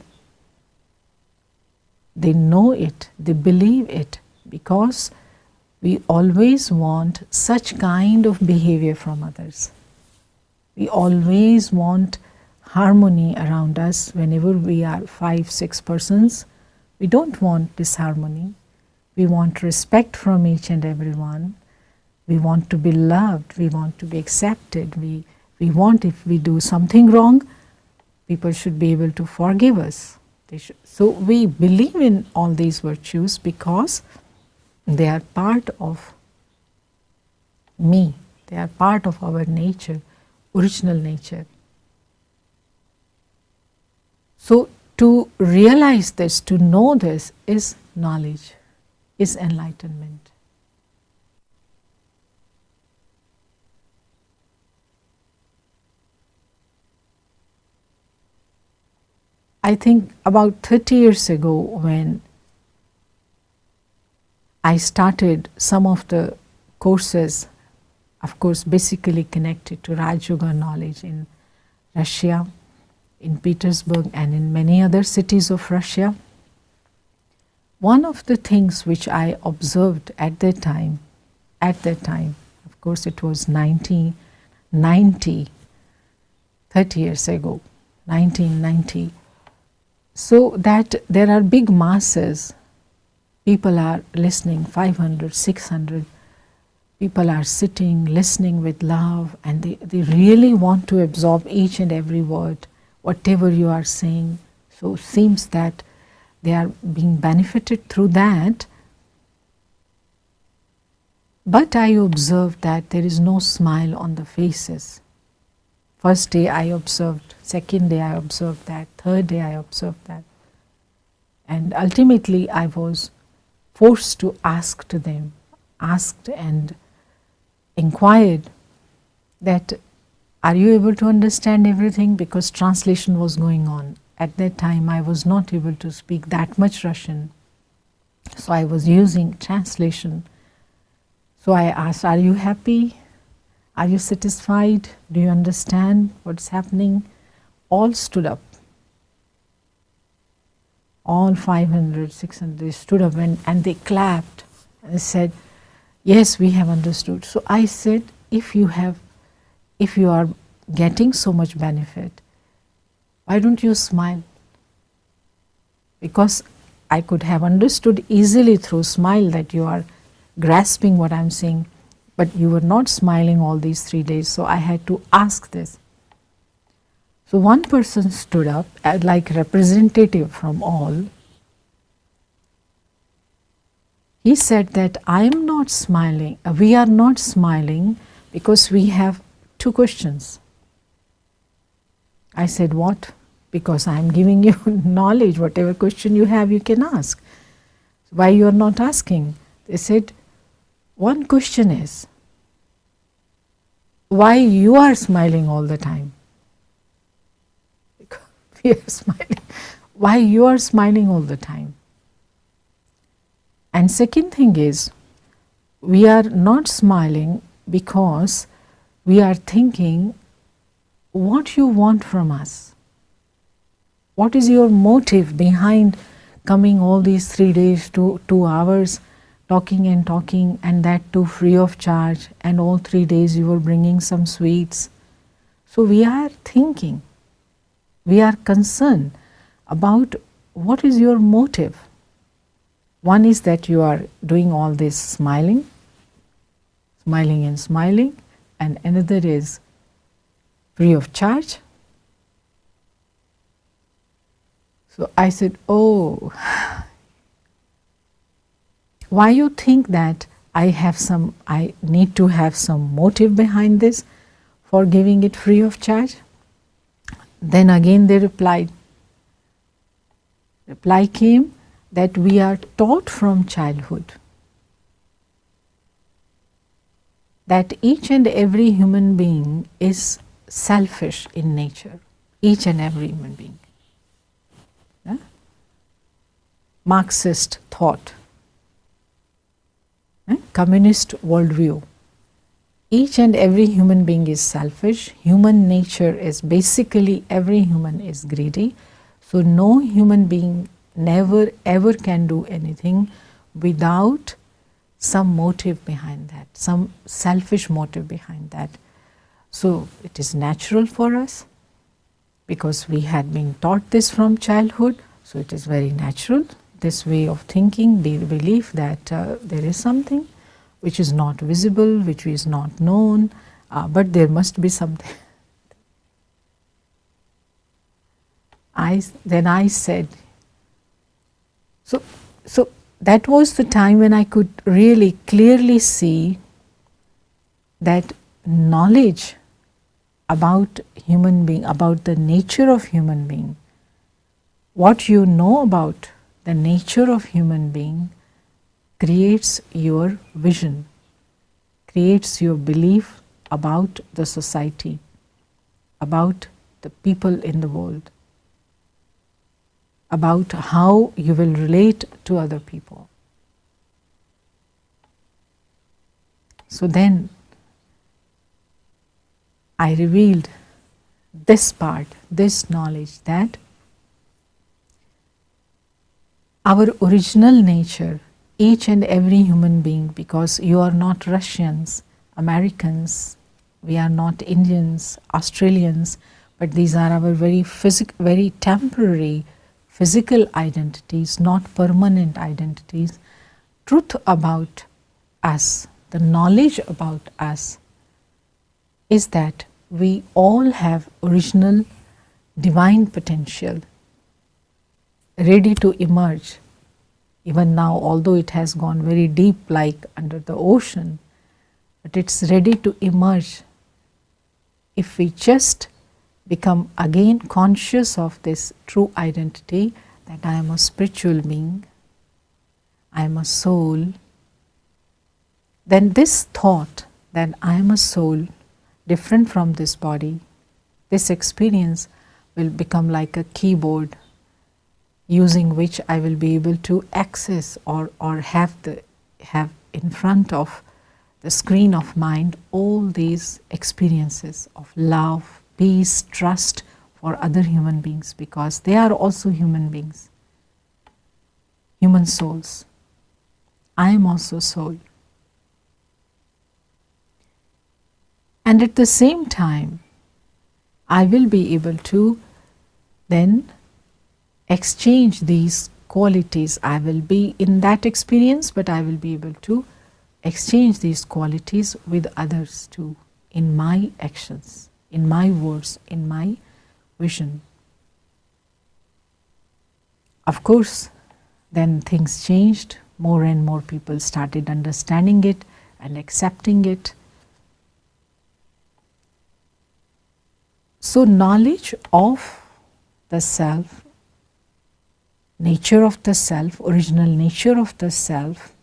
they know it, they believe it, because we always want such kind of behavior from others. We always want harmony around us. Whenever we are 5-6 persons, we don't want disharmony. We want respect from each and every one. We want to be loved. We want to be accepted. We want, if we do something wrong, people should be able to forgive us. So we believe in all these virtues because they are part of me. They are part of our nature, original nature. So to realize this, to know this, is knowledge, is enlightenment. I think about 30 years ago, when I started some of the courses, of course basically connected to Raj Yoga knowledge in Russia, in Petersburg and in many other cities of Russia, one of the things which I observed at that time, of course it was 1990, 30 years ago, 1990, so that there are big masses, people are listening, 500, 600, people are sitting, listening with love, and they really want to absorb each and every word, whatever you are saying. So it seems that they are being benefited through that. But I observed that there is no smile on the faces. First day I observed, second day I observed that, third day I observed that. And ultimately I was forced to ask to them, asked and inquired that, are you able to understand everything? Because translation was going on. At that time I was not able to speak that much Russian, so I was using translation. So I asked, are you happy? Are you satisfied? Do you understand what's happening? All stood up. All 500, 600, they stood up and they clapped. And they said, yes, we have understood. So I said, if you are getting so much benefit, why don't you smile? Because I could have understood easily through smile that you are grasping what I'm saying, but you were not smiling all these 3 days, so I had to ask this. So one person stood up like representative from all. He said that I am not smiling, we are not smiling because we have 2 questions. I said, what? Because I am giving you knowledge, whatever question you have you can ask. Why you are not asking? They said, one question is, why you are smiling all the time? We are smiling. Why you are smiling all the time? And second thing is, we are not smiling because we are thinking what you want from us. What is your motive behind coming all these 3 days to 2 hours, talking, and that too free of charge, and all 3 days you were bringing some sweets? So we are thinking, we are concerned about what is your motive. One is that you are doing all this smiling, and another is free of charge. So I said, oh, why you think that I need to have some motive behind this for giving it free of charge? Then again they replied. Reply came that we are taught from childhood that each and every human being is selfish in nature. Each and every human being. Yeah? Marxist thought. Communist worldview. Each and every human being is selfish. Human nature is basically every human is greedy. So no human being never ever can do anything without some motive behind that, some selfish motive behind that. So it is natural for us because we had been taught this from childhood. So it is very natural, this way of thinking, belief that there is something which is not visible, which is not known, but there must be something. Then I said, so that was the time when I could really clearly see that knowledge about human being, about the nature of human being, what you know about the nature of human being creates your vision, creates your belief about the society, about the people in the world, about how you will relate to other people. So then I revealed this part, this knowledge, that our original nature, each and every human being, because you are not Russians, Americans, we are not Indians, Australians, but these are our very temporary physical identities, not permanent identities. Truth about us, the knowledge about us, is that we all have original divine potential ready to emerge. Even now, although it has gone very deep like under the ocean, but it's ready to emerge if we just become again conscious of this true identity, that I am a spiritual being, I am a soul. Then this thought that I am a soul different from this body, this experience will become like a keyboard using which I will be able to access or have in front of the screen of mind all these experiences of love, peace, trust for other human beings, because they are also human beings, human souls. I am also soul. And at the same time, I will be able to then exchange these qualities. I will be in that experience, but I will be able to exchange these qualities with others too, in my actions, in my words, in my vision. Of course, then things changed. More and more people started understanding it and accepting it. So knowledge of the self, nature of the self, original nature of the self,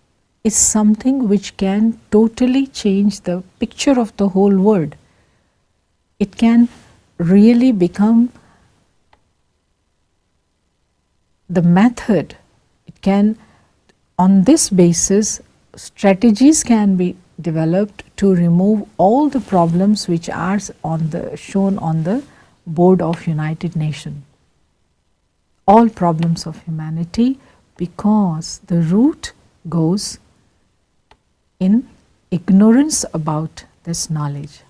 is something which can totally change the picture of the whole world. It can really become the method. It can, on this basis, strategies can be developed to remove all the problems which are shown on the board of United Nations. all problems of humanity, because the root goes in ignorance about this knowledge.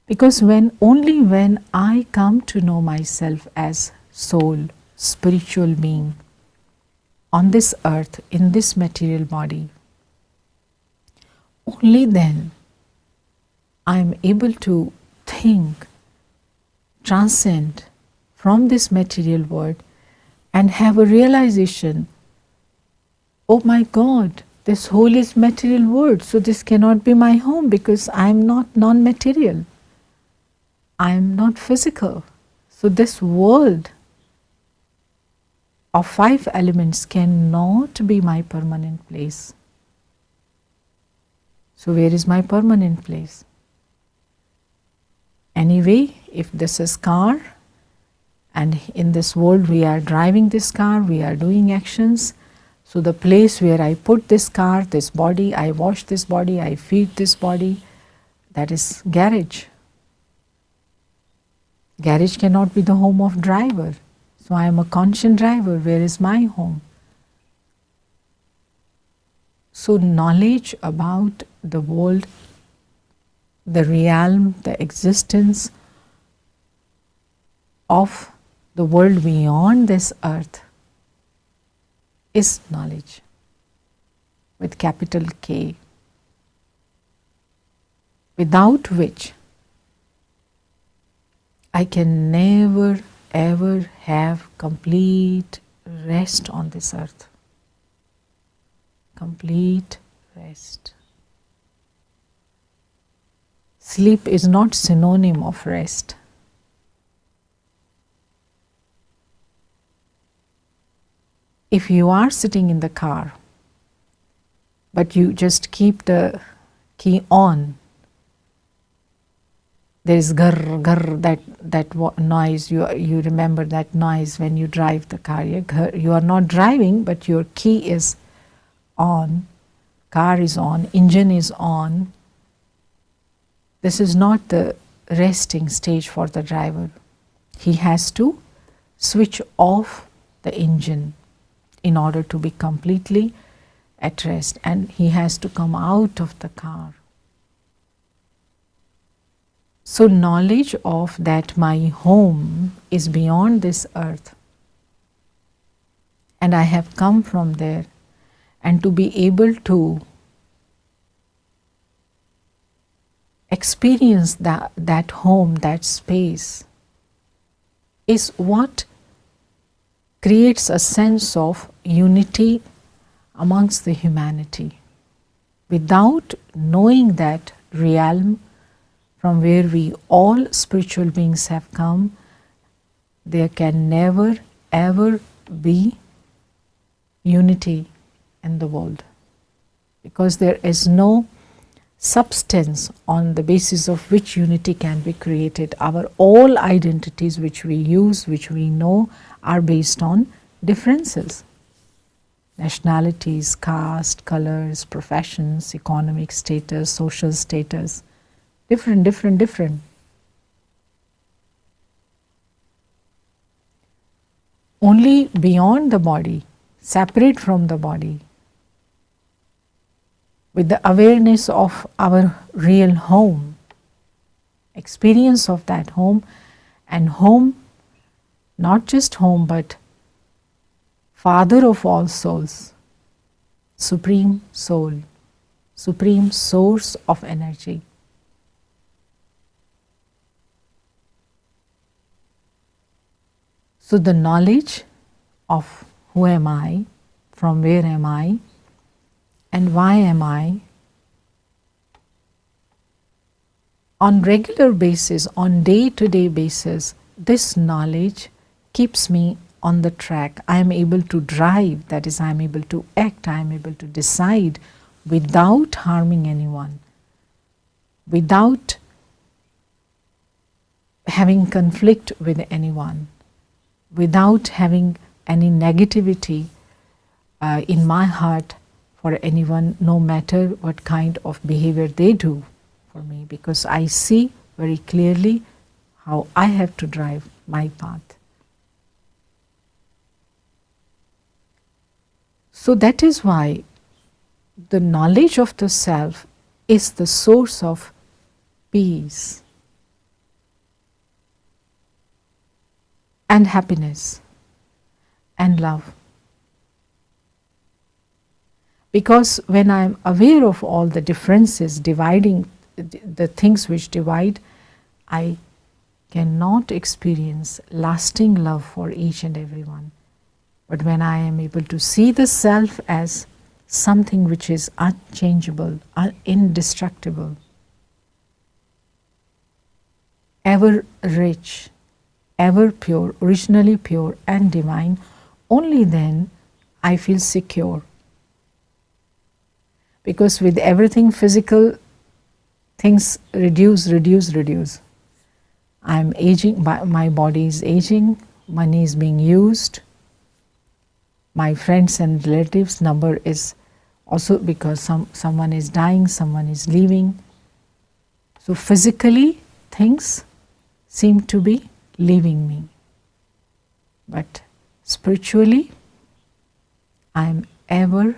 Because only when I come to know myself as soul, spiritual being on this earth, in this material body, only then I am able to think, transcend from this material world and have a realization, oh my God, this whole is material world, so this cannot be my home because I am not non-material. I am not physical. So this world of 5 elements cannot be my permanent place. So where is my permanent place? Anyway, if this is car, and in this world we are driving this car, we are doing actions, so the place where I put this car, this body, I wash this body, I feed this body, that is garage. Garage cannot be the home of driver. So I am a conscious driver. Where is my home? So knowledge about the world, the realm, the existence of the world beyond this earth is knowledge with capital K, without which I can never ever have complete rest on this earth. Complete rest. Sleep is not synonym of rest. If you are sitting in the car, but you just keep the key on, there is grr, grr, that noise, you remember that noise when you drive the car. You are not driving, but your key is on, car is on, engine is on. This is not the resting stage for the driver. He has to switch off the engine in order to be completely at rest, and he has to come out of the car. So knowledge of that my home is beyond this earth and I have come from there, and to be able to experience that home, that space, is what creates a sense of unity amongst the humanity. Without knowing that realm from where we all spiritual beings have come, there can never ever be unity in the world, because there is no substance on the basis of which unity can be created. Our all identities which we use, which we know, are based on differences. Nationalities, caste, colors, professions, economic status, social status, different. Only beyond the body, separate from the body, with the awareness of our real home, experience of that home, and home, not just home, but Father of all souls, Supreme Soul, Supreme Source of energy. So the knowledge of who am I, from where am I, and why am I, on regular basis, on day-to-day basis, this knowledge keeps me on the track. I am able to drive, that is, I am able to act, I am able to decide without harming anyone, without having conflict with anyone, without having any negativity in my heart for anyone, no matter what kind of behavior they do for me, because I see very clearly how I have to drive my path. So that is why the knowledge of the self is the source of peace and happiness and love. Because when I am aware of all the differences dividing the things which divide, I cannot experience lasting love for each and every one. But when I am able to see the self as something which is unchangeable, indestructible, ever rich, ever pure, originally pure and divine, only then I feel secure. Because with everything physical, things reduce. I am aging, my body is aging, money is being used, my friends and relatives number is also, because someone is dying, someone is leaving. So physically things seem to be leaving me. But spiritually, I am ever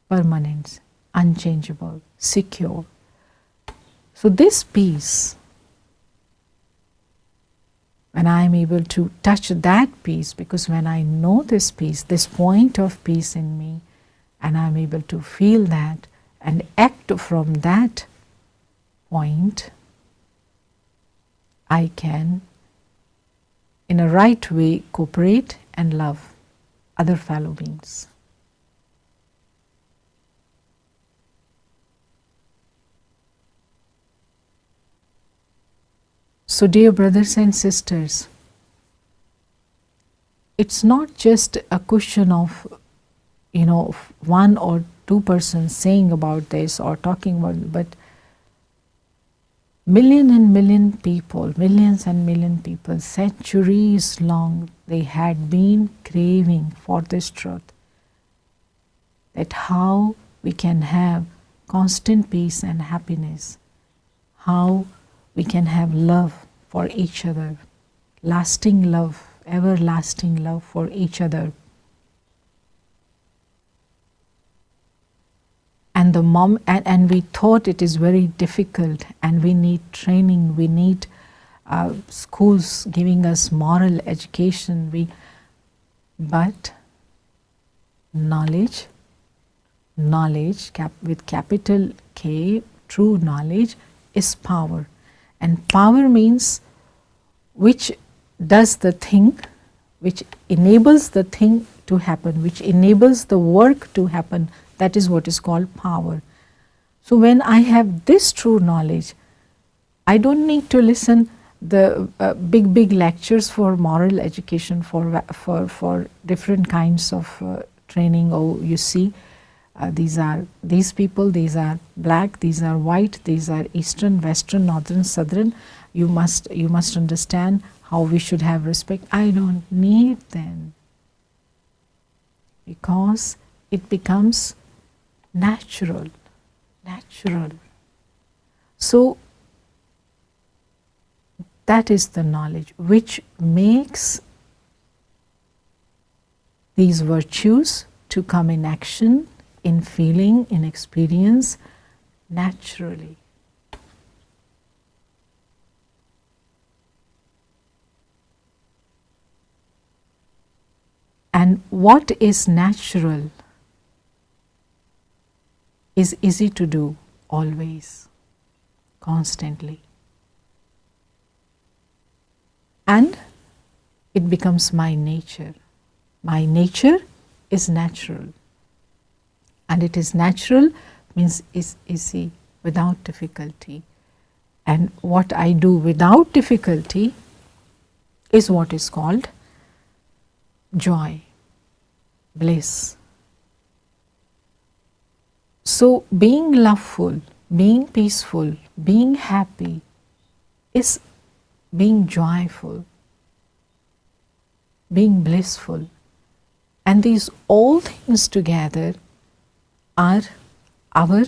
permanent, unchangeable, secure. So this peace, when I am able to touch that peace, because when I know this peace, this point of peace in me, and I am able to feel that and act from that point, I can, in a right way, cooperate and love other fellow beings. So, dear brothers and sisters, it's not just a question of, one or two persons saying about this or talking about it, but millions and million people, centuries long, they had been craving for this truth, that how we can have constant peace and happiness, how we can have love for each other, lasting love, everlasting love for each other. And and we thought it is very difficult, and we need training, we need schools giving us moral education. But knowledge with capital K, true knowledge, is power. And power means which does the thing, which enables the thing to happen, which enables the work to happen. That is what is called power. So when I have this true knowledge, I don't need to listen the big lectures for moral education, for different kinds of training. Oh, you see, these people, these are black, these are white, these are eastern, western, northern, southern. You must understand how we should have respect. I don't need them, because it becomes natural. So that is the knowledge which makes these virtues to come in action, in feeling, in experience, naturally. And what is natural is easy to do always, constantly. And it becomes my nature. My nature is natural. And it is natural means is easy, without difficulty. And what I do without difficulty is what is called joy, bliss. So being loveful, being peaceful, being happy is being joyful, being blissful. And these all things together are our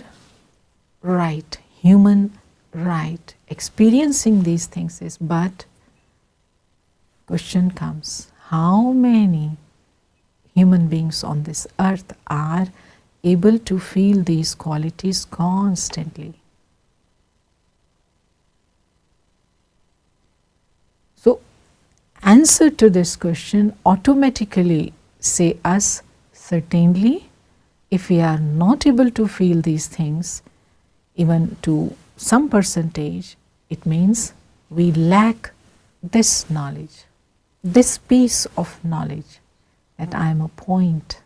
right, human right, experiencing these things is, but question comes, how many human beings on this earth are able to feel these qualities constantly? So, answer to this question automatically say us, certainly, if we are not able to feel these things, even to some percentage, it means we lack this knowledge, this piece of knowledge, that I am a point,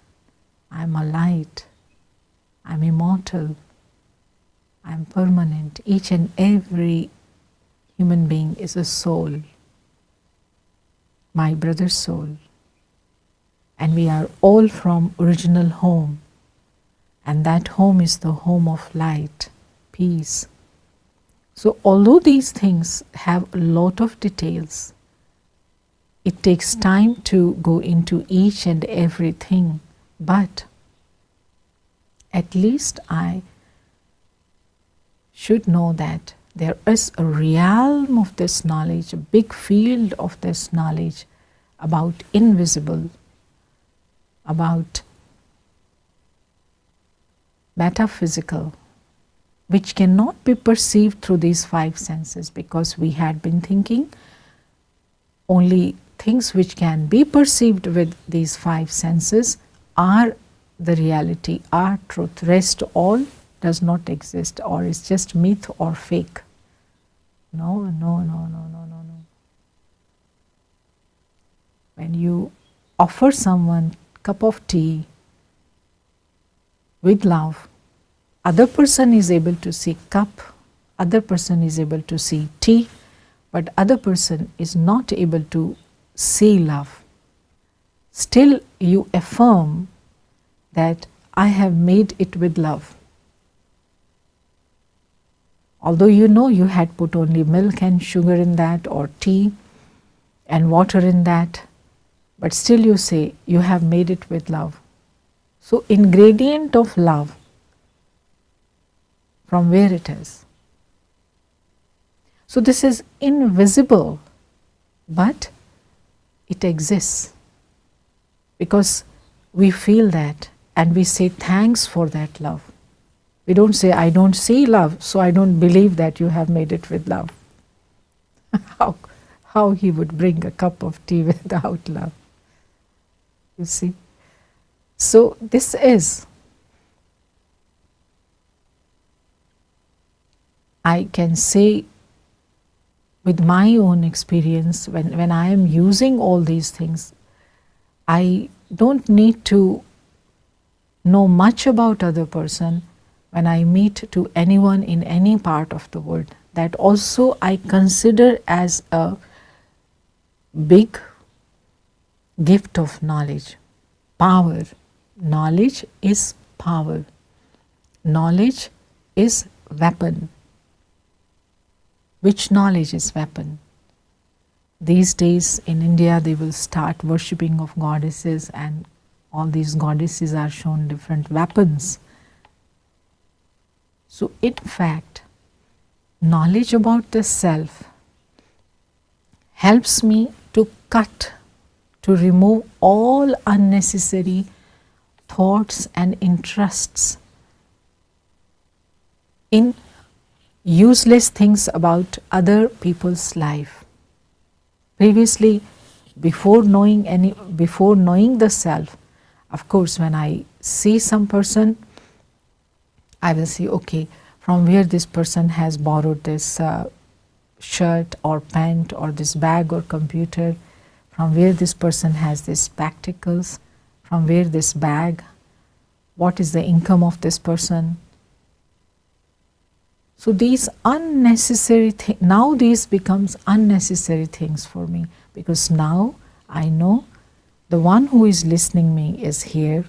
I am a light, I am immortal, I am permanent. Each and every human being is a soul, my brother's soul, and we are all from original home, and that home is the home of light, peace. So although these things have a lot of details, it takes time to go into each and everything, but at least I should know that there is a realm of this knowledge, a big field of this knowledge about invisible, about metaphysical, which cannot be perceived through these five senses, because we had been thinking only things which can be perceived with these five senses are the reality, are truth. Rest all does not exist, or is just myth or fake. No, no, no, no, no, no, no. When you offer someone a cup of tea with love, other person is able to see cup, other person is able to see tea, but other person is not able to see love. Still you affirm that I have made it with love. Although you know you had put only milk and sugar in that, or tea and water in that, but still you say you have made it with love. So ingredient of love, from where it is. So this is invisible, but it exists because we feel that and we say thanks for that love. We don't say, I don't see love, so I don't believe that you have made it with love. How he would bring a cup of tea without love. You see? So this is, I can say with my own experience, when I am using all these things, I don't need to know much about other person. When I meet to anyone in any part of the world, that also I consider as a big gift of knowledge, power. Knowledge is power. Knowledge is weapon. Which knowledge is weapon? These days in India they will start worshipping of goddesses, and all these goddesses are shown different weapons. So in fact, knowledge about the self helps me to cut, to remove all unnecessary thoughts and interests in useless things about other people's life. Previously, before knowing the self, of course, when I see some person, I will see, okay, from where this person has borrowed this shirt or pant or this bag or computer, from where this person has these spectacles, from where this bag, what is the income of this person. So these unnecessary things, now these becomes unnecessary things for me, because now I know the one who is listening me is here,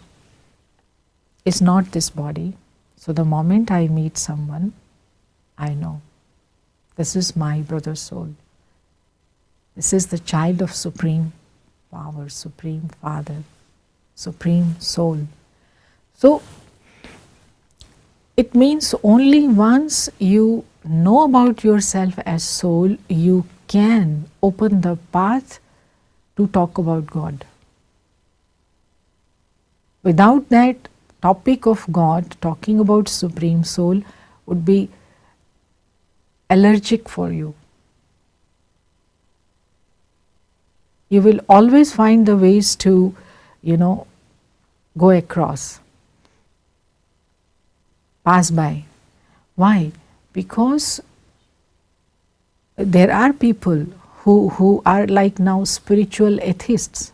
is not this body. So the moment I meet someone, I know this is my brother's soul. This is the child of Supreme Power, Supreme Father, Supreme Soul. So it means only once you know about yourself as soul, you can open the path to talk about God. Without that topic of God, talking about Supreme Soul would be allergic for you. You will always find the ways to, go across, pass by. Why? Because there are people who are like now spiritual atheists.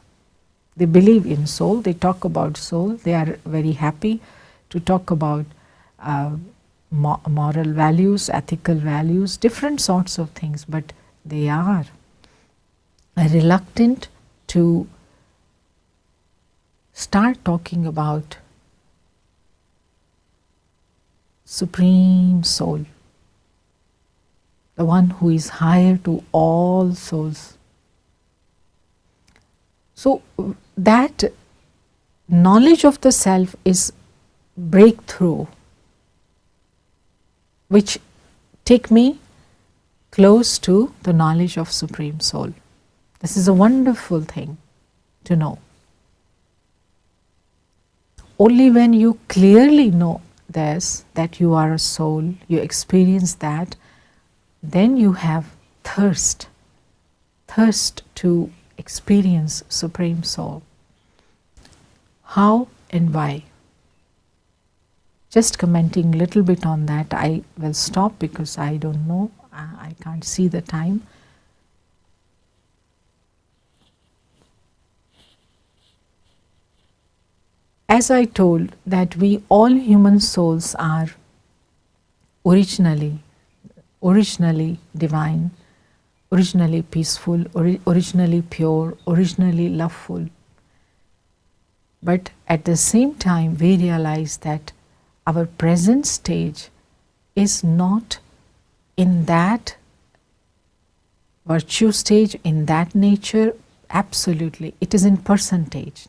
They believe in soul, they talk about soul, they are very happy to talk about moral values, ethical values, different sorts of things, but they are reluctant to start talking about Supreme Soul, the one who is higher to all souls. So that knowledge of the self is breakthrough, which take me close to the knowledge of Supreme Soul. This is a wonderful thing to know. Only when you clearly know this, that you are a soul, you experience that, then you have thirst to experience Supreme Soul. How and why? Just commenting little bit on that. I will stop because I don't know, I can't see the time. As I told that we all human souls are originally divine, originally peaceful, originally pure, originally loveful. But at the same time, we realize that our present stage is not in that virtue stage, in that nature. Absolutely, it is in percentage.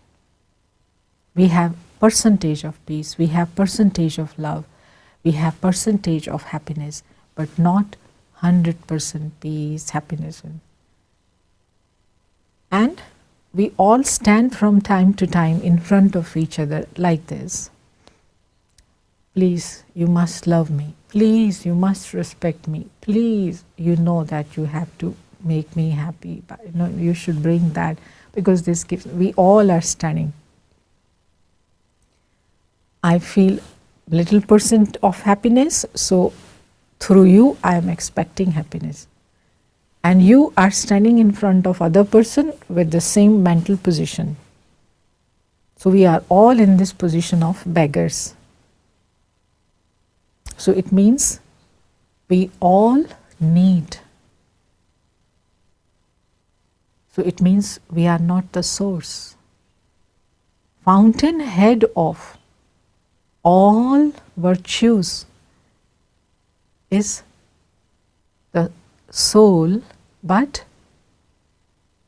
We have percentage of peace, we have percentage of love, we have percentage of happiness, but not 100% peace, happiness. And we all stand from time to time in front of each other like this. Please, you must love me. Please, you must respect me. Please, you know that you have to make me happy. But you should bring that, because this gives. We all are standing. I feel little percent of happiness, so through you I am expecting happiness. And you are standing in front of other person with the same mental position. So we are all in this position of beggars. So it means we all need. So it means we are not the source. Fountainhead of all virtues is the soul, but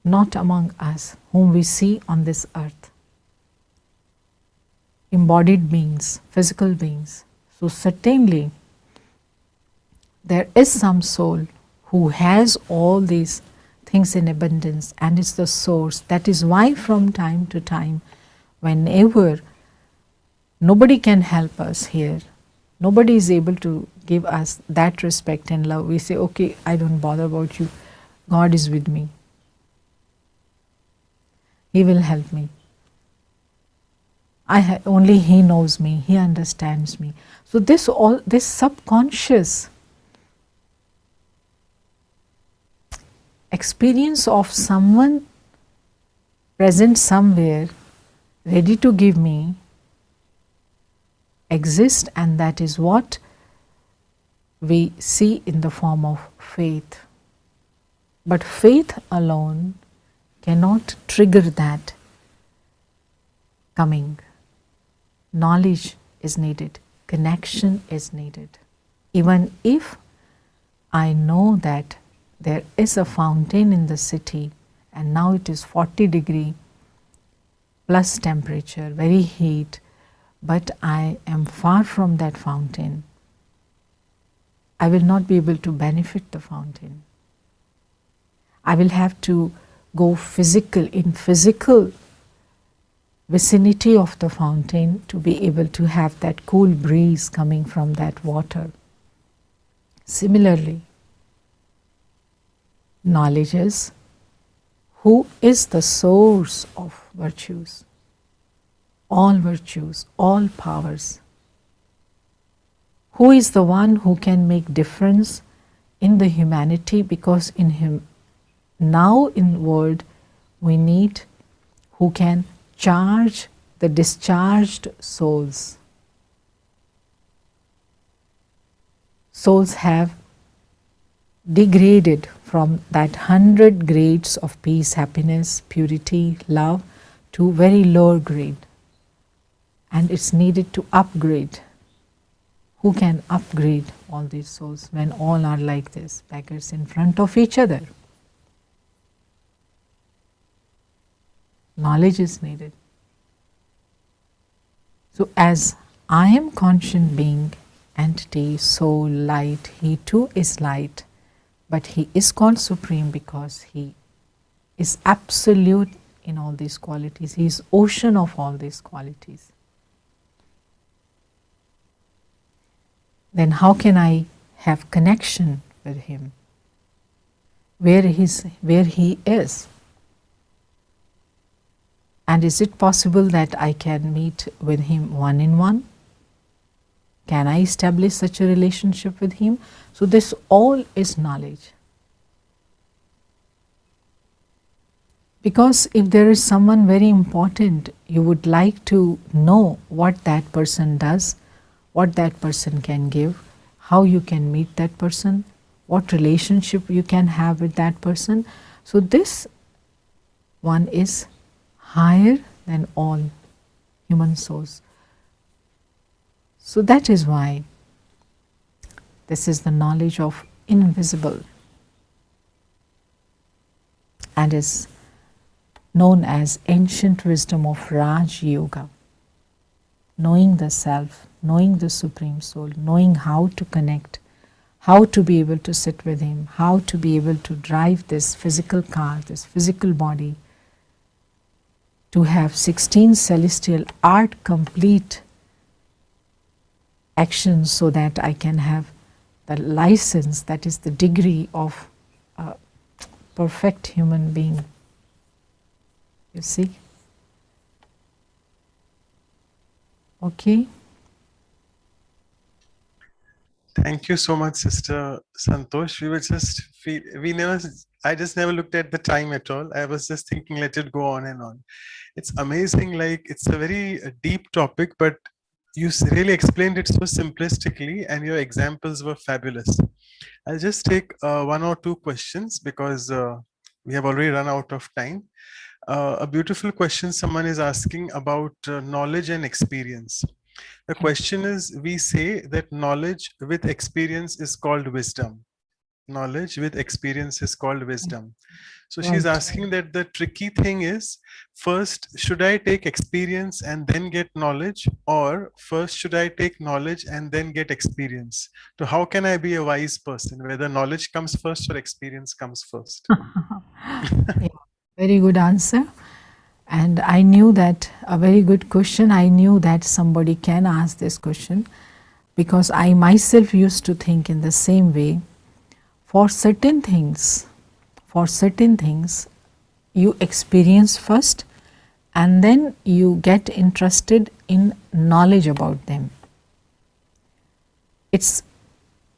not among us, whom we see on this earth. Embodied beings, physical beings. So certainly there is some soul who has all these things in abundance and is the source. That is why from time to time, whenever nobody can help us here, nobody is able to give us that respect and love, we say, okay, I don't bother about you. God is with me. He will help me. Only He knows me. He understands me. So this subconscious experience of someone present somewhere, ready to give me, exists, and that is what we see in the form of faith. But faith alone cannot trigger that coming. Knowledge is needed, connection is needed. Even if I know that there is a fountain in the city and now it is 40° plus temperature, very heat, but I am far from that fountain. I will not be able to benefit the fountain. I will have to go in physical vicinity of the fountain to be able to have that cool breeze coming from that water. Similarly, knowledge is who is the source of virtues, all powers. Who is the one who can make difference in the humanity, because in him now in world we need who can charge the discharged souls. Souls have degraded from that 100 grades of peace, happiness, purity, love to very lower grade, and it's needed to upgrade. Who can upgrade all these souls when all are like this, beggars in front of each other? Knowledge is needed. So as I am conscient being, entity, soul, light, he too is light, but he is called supreme because he is absolute in all these qualities. He is ocean of all these qualities. Then how can I have connection with him? Where he is? And is it possible that I can meet with him one-on-one? Can I establish such a relationship with him? So this all is knowledge. Because if there is someone very important, you would like to know what that person does, what that person can give, how you can meet that person, what relationship you can have with that person. So this one is higher than all human souls. So that is why this is the knowledge of invisible and is known as ancient wisdom of Raj Yoga. Knowing the self, knowing the Supreme Soul, knowing how to connect, how to be able to sit with him, how to be able to drive this physical car, this physical body, to have 16 celestial art complete actions so that I can have the license, that is the degree of a perfect human being. You see? Okay. Thank you so much, Sister Santosh. I just never looked at the time at all. I was just thinking, let it go on and on. It's amazing, like it's a very deep topic, but you really explained it so simplistically and your examples were fabulous. I'll just take one or two questions because we have already run out of time. A beautiful question someone is asking about knowledge and experience. The question is, we say that knowledge with experience is called wisdom. Knowledge with experience is called wisdom. So she's asking that the tricky thing is, first, should I take experience and then get knowledge, or first should I take knowledge and then get experience? So how can I be a wise person, whether knowledge comes first or experience comes first? Yeah, very good answer. And I knew that, a very good question. I knew that somebody can ask this question because I myself used to think in the same way. For certain things, you experience first and then you get interested in knowledge about them.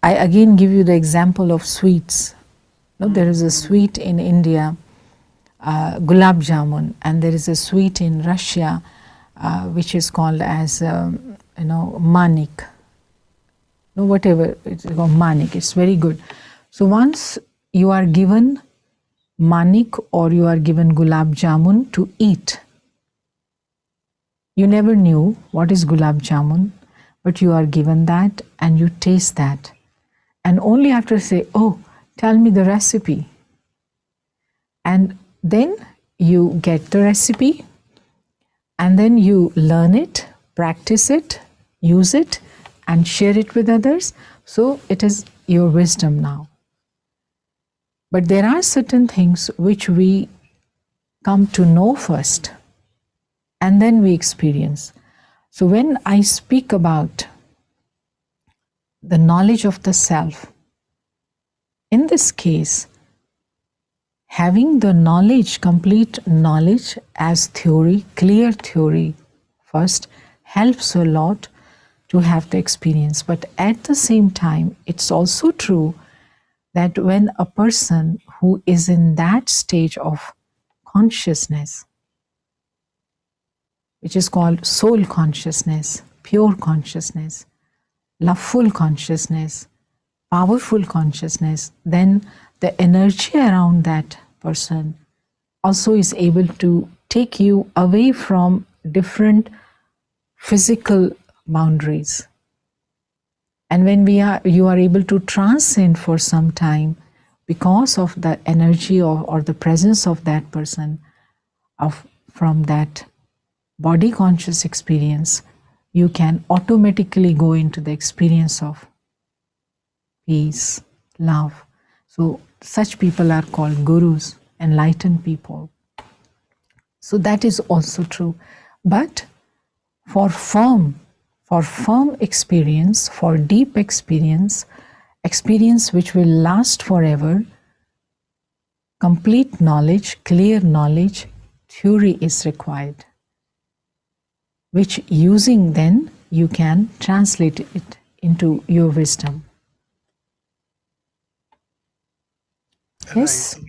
I again give you the example of sweets. No, there is a sweet in India, gulab jamun, and there is a sweet in Russia which is called as manik. No, whatever it's called, manik. It's very good. So once you are given manik or you are given gulab jamun to eat, you never knew what is gulab jamun, but you are given that and you taste that, and only after say, oh, tell me the recipe, and then you get the recipe and then you learn it, practice it, use it and share it with others. So it is your wisdom now. But there are certain things which we come to know first and then we experience. So when I speak about the knowledge of the self, in this case, having the knowledge, complete knowledge as theory, clear theory first, helps a lot to have the experience. But at the same time, it's also true that when a person who is in that stage of consciousness, which is called soul consciousness, pure consciousness, loveful consciousness, powerful consciousness, then the energy around that person also is able to take you away from different physical boundaries. And when you are able to transcend for some time because of the energy or the presence of that person, from that body conscious experience, you can automatically go into the experience of peace, love. So such people are called gurus, enlightened people. So that is also true. But for firm experience, for deep experience which will last forever, complete knowledge, clear knowledge, theory is required, which using then you can translate it into your wisdom. Yes. Right.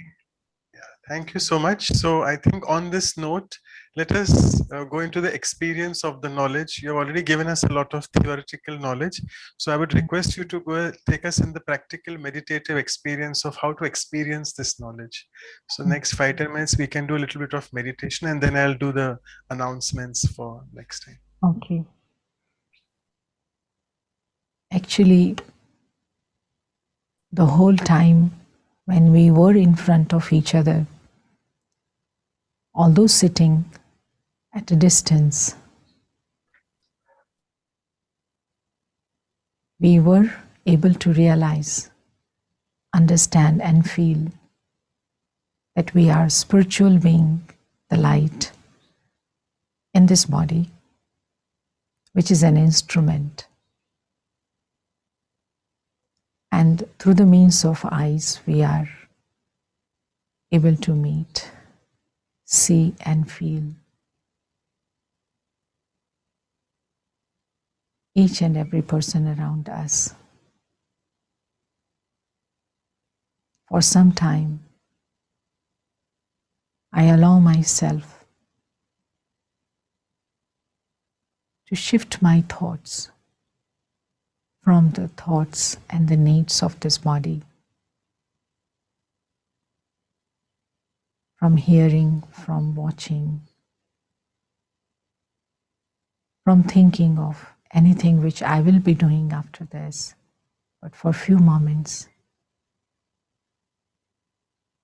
Thank you so much. So I think on this note, let us go into the experience of the knowledge. You have already given us a lot of theoretical knowledge. So I would request you to go take us in the practical meditative experience of how to experience this knowledge. So next 5-10 minutes, we can do a little bit of meditation and then I'll do the announcements for next time. Okay. Actually, the whole time when we were in front of each other, although sitting at a distance, we were able to realize, understand, and feel that we are spiritual being, the light in this body, which is an instrument. And through the means of eyes, we are able to meet, see, and feel each and every person around us. For some time, I allow myself to shift my thoughts from the thoughts and the needs of this body, from hearing, from watching, from thinking of anything which I will be doing after this. But for a few moments,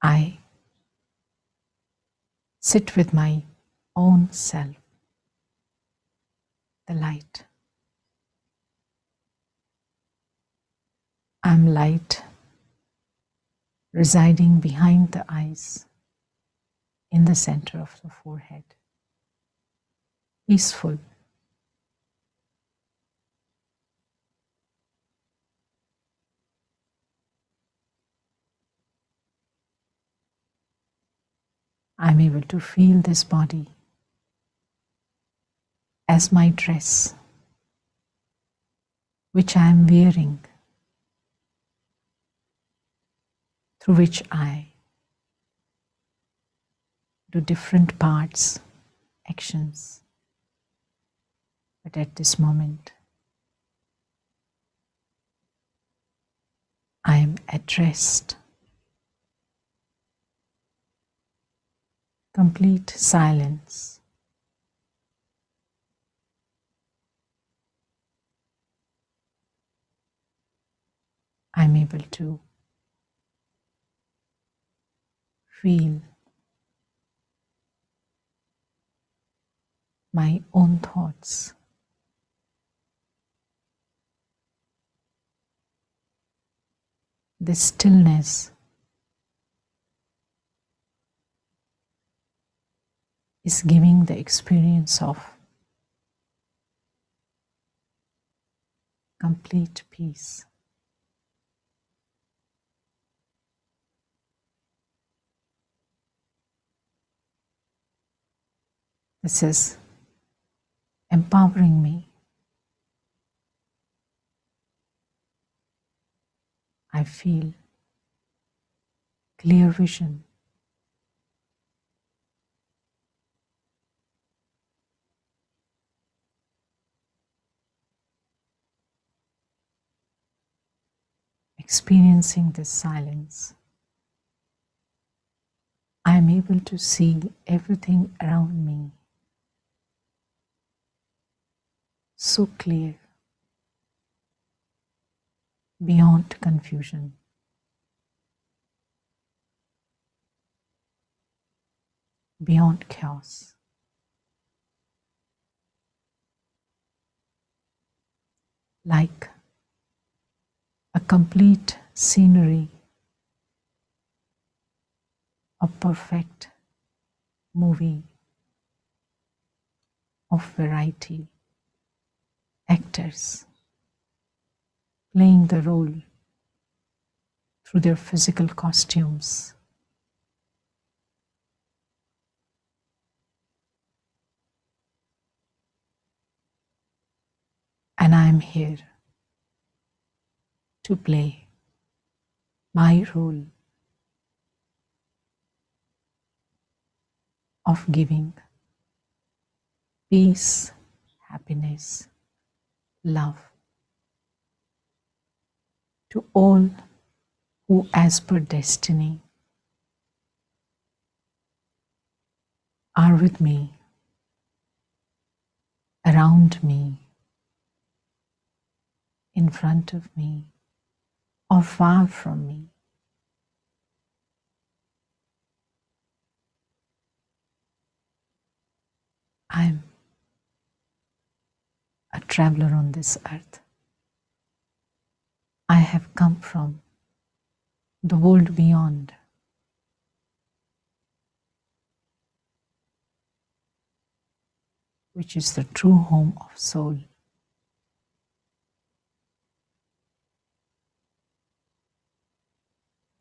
I sit with my own self, the light. I'm light residing behind the eyes, in the center of the forehead, peaceful. I'm able to feel this body as my dress, which I am wearing, through which I do different parts, actions. But at this moment, I am at rest, complete silence. I'm able to feel my own thoughts. the stillness is giving the experience of complete peace. This is empowering me. I feel clear vision. Experiencing this silence, I am able to see everything around me so clear, beyond confusion. Beyond chaos. Like a complete scenery, a perfect movie of variety, actors playing the role through their physical costumes. And I am here to play my role of giving peace, happiness, love to all who, as per destiny, are with me, around me, in front of me, or far from me. I'm a traveler on this earth. I have come from the world beyond, which is the true home of soul.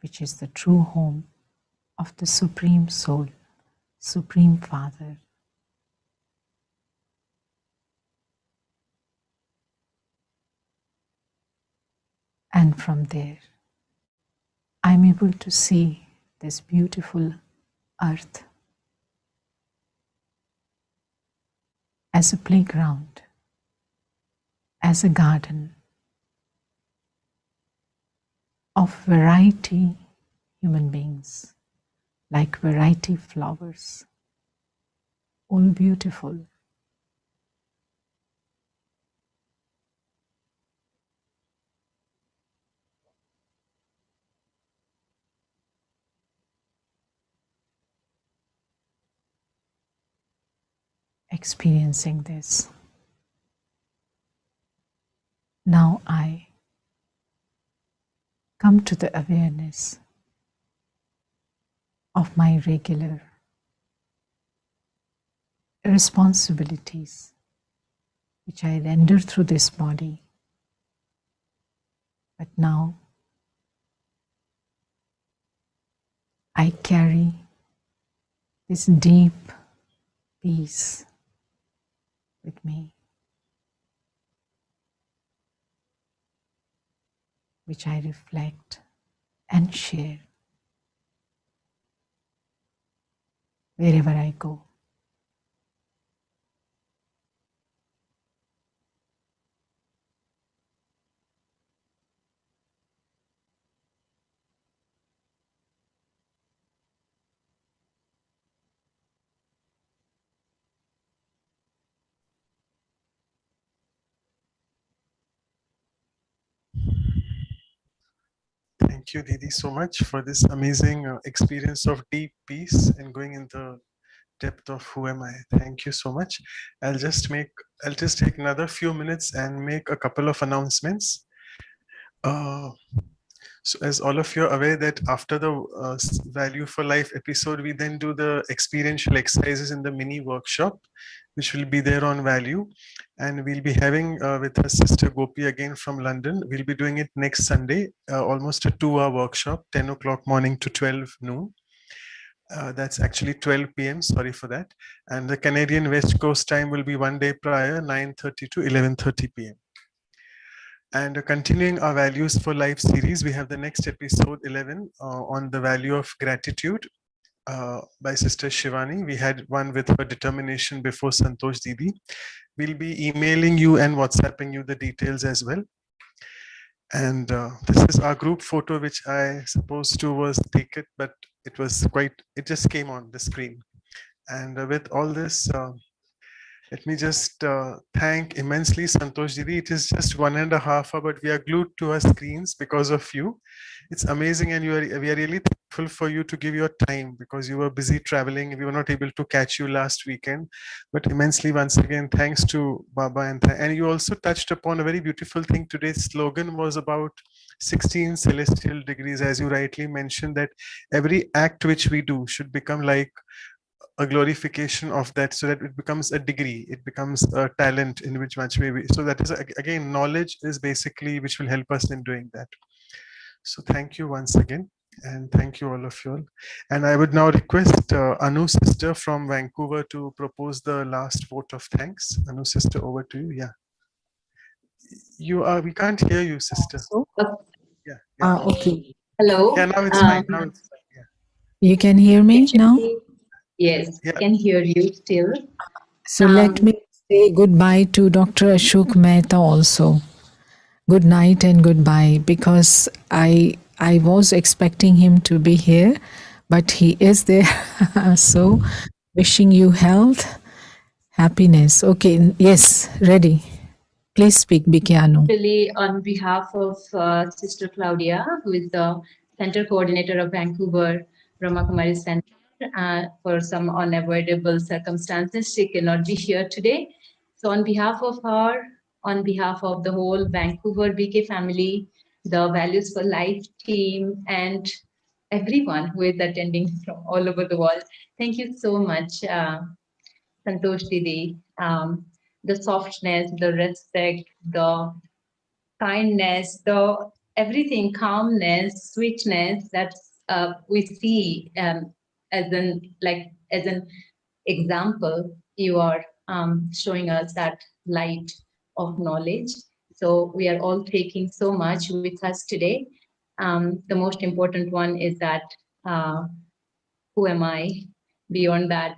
Which is the true home of the Supreme Soul, Supreme Father. And from there, I'm able to see this beautiful earth as a playground, as a garden of variety human beings, like variety flowers, all beautiful. Experiencing this. Now I come to the awareness of my regular responsibilities, which I render through this body. But now I carry this deep peace with me, which I reflect and share wherever I go. Thank you, Didi, so much for this amazing experience of deep peace and going in the depth of who am I. Thank you so much. I'll just take another few minutes and make a couple of announcements. Uh, So as all of you are aware that after the Value for Life episode, we then do the experiential exercises in the mini workshop, which will be there on value. And we'll be having with her sister Gopi again from London. We'll be doing it next Sunday, almost a 2-hour workshop, 10 o'clock morning to 12 noon. That's actually 12 p.m. Sorry for that. And the Canadian West Coast time will be one day prior, 9:30 to 11:30 p.m. And continuing our Values for Life series, we have the next episode 11 on the value of gratitude by Sister Shivani. We had one with her determination before Santosh Didi. We'll be emailing you and WhatsApping you the details as well. And this is our group photo, which I supposed to was taken, but it just came on the screen. And with all this, let me just thank immensely Santosh Didi. It is just 1.5 hours, but we are glued to our screens because of you. It's amazing, and we are really thankful for you to give your time because you were busy traveling. We were not able to catch you last weekend, but immensely once again, thanks to Baba. And you also touched upon a very beautiful thing. Today's slogan was about 16 celestial degrees, as you rightly mentioned, that every act which we do should become like a glorification of that, so that it becomes a degree, it becomes a talent in which much way so that is again, knowledge is basically which will help us in doing that. So thank you once again, and thank you all of you all. And I would now request Anu sister from Vancouver to propose the last vote of thanks. Anu sister, over to you. Yeah, we can't hear you, sister. So, Yeah. okay. Hello. Yeah, now it's fine. Now it's fine. Yeah. You can hear me now? Yes, Yeah. can hear you still. So let me say goodbye to Dr. Ashok Mehta also. Good night and goodbye, because I was expecting him to be here, but he is there. So wishing you health, happiness. Okay, yes, ready. Please speak, Bikianu. Really, on behalf of Sister Claudia, who is the Center Coordinator of Vancouver Brahma Kumaris Center, for some unavoidable circumstances, she cannot be here today. So on behalf of her, on behalf of the whole Vancouver BK family, the Values for Life team, and everyone who is attending from all over the world, thank you so much, Santosh Didi. The softness, the respect, the kindness, the everything, calmness, sweetness that we see as an example. You are showing us that light of knowledge. So we are all taking so much with us today. The most important one is that who am I beyond that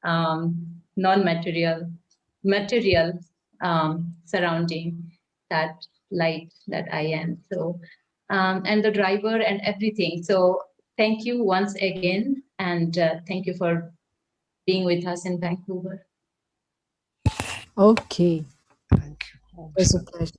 non-material, material surrounding that light that I am. So, and the driver and everything. So thank you once again. And thank you for being with us in Vancouver. Okay. Thank you. It was a pleasure.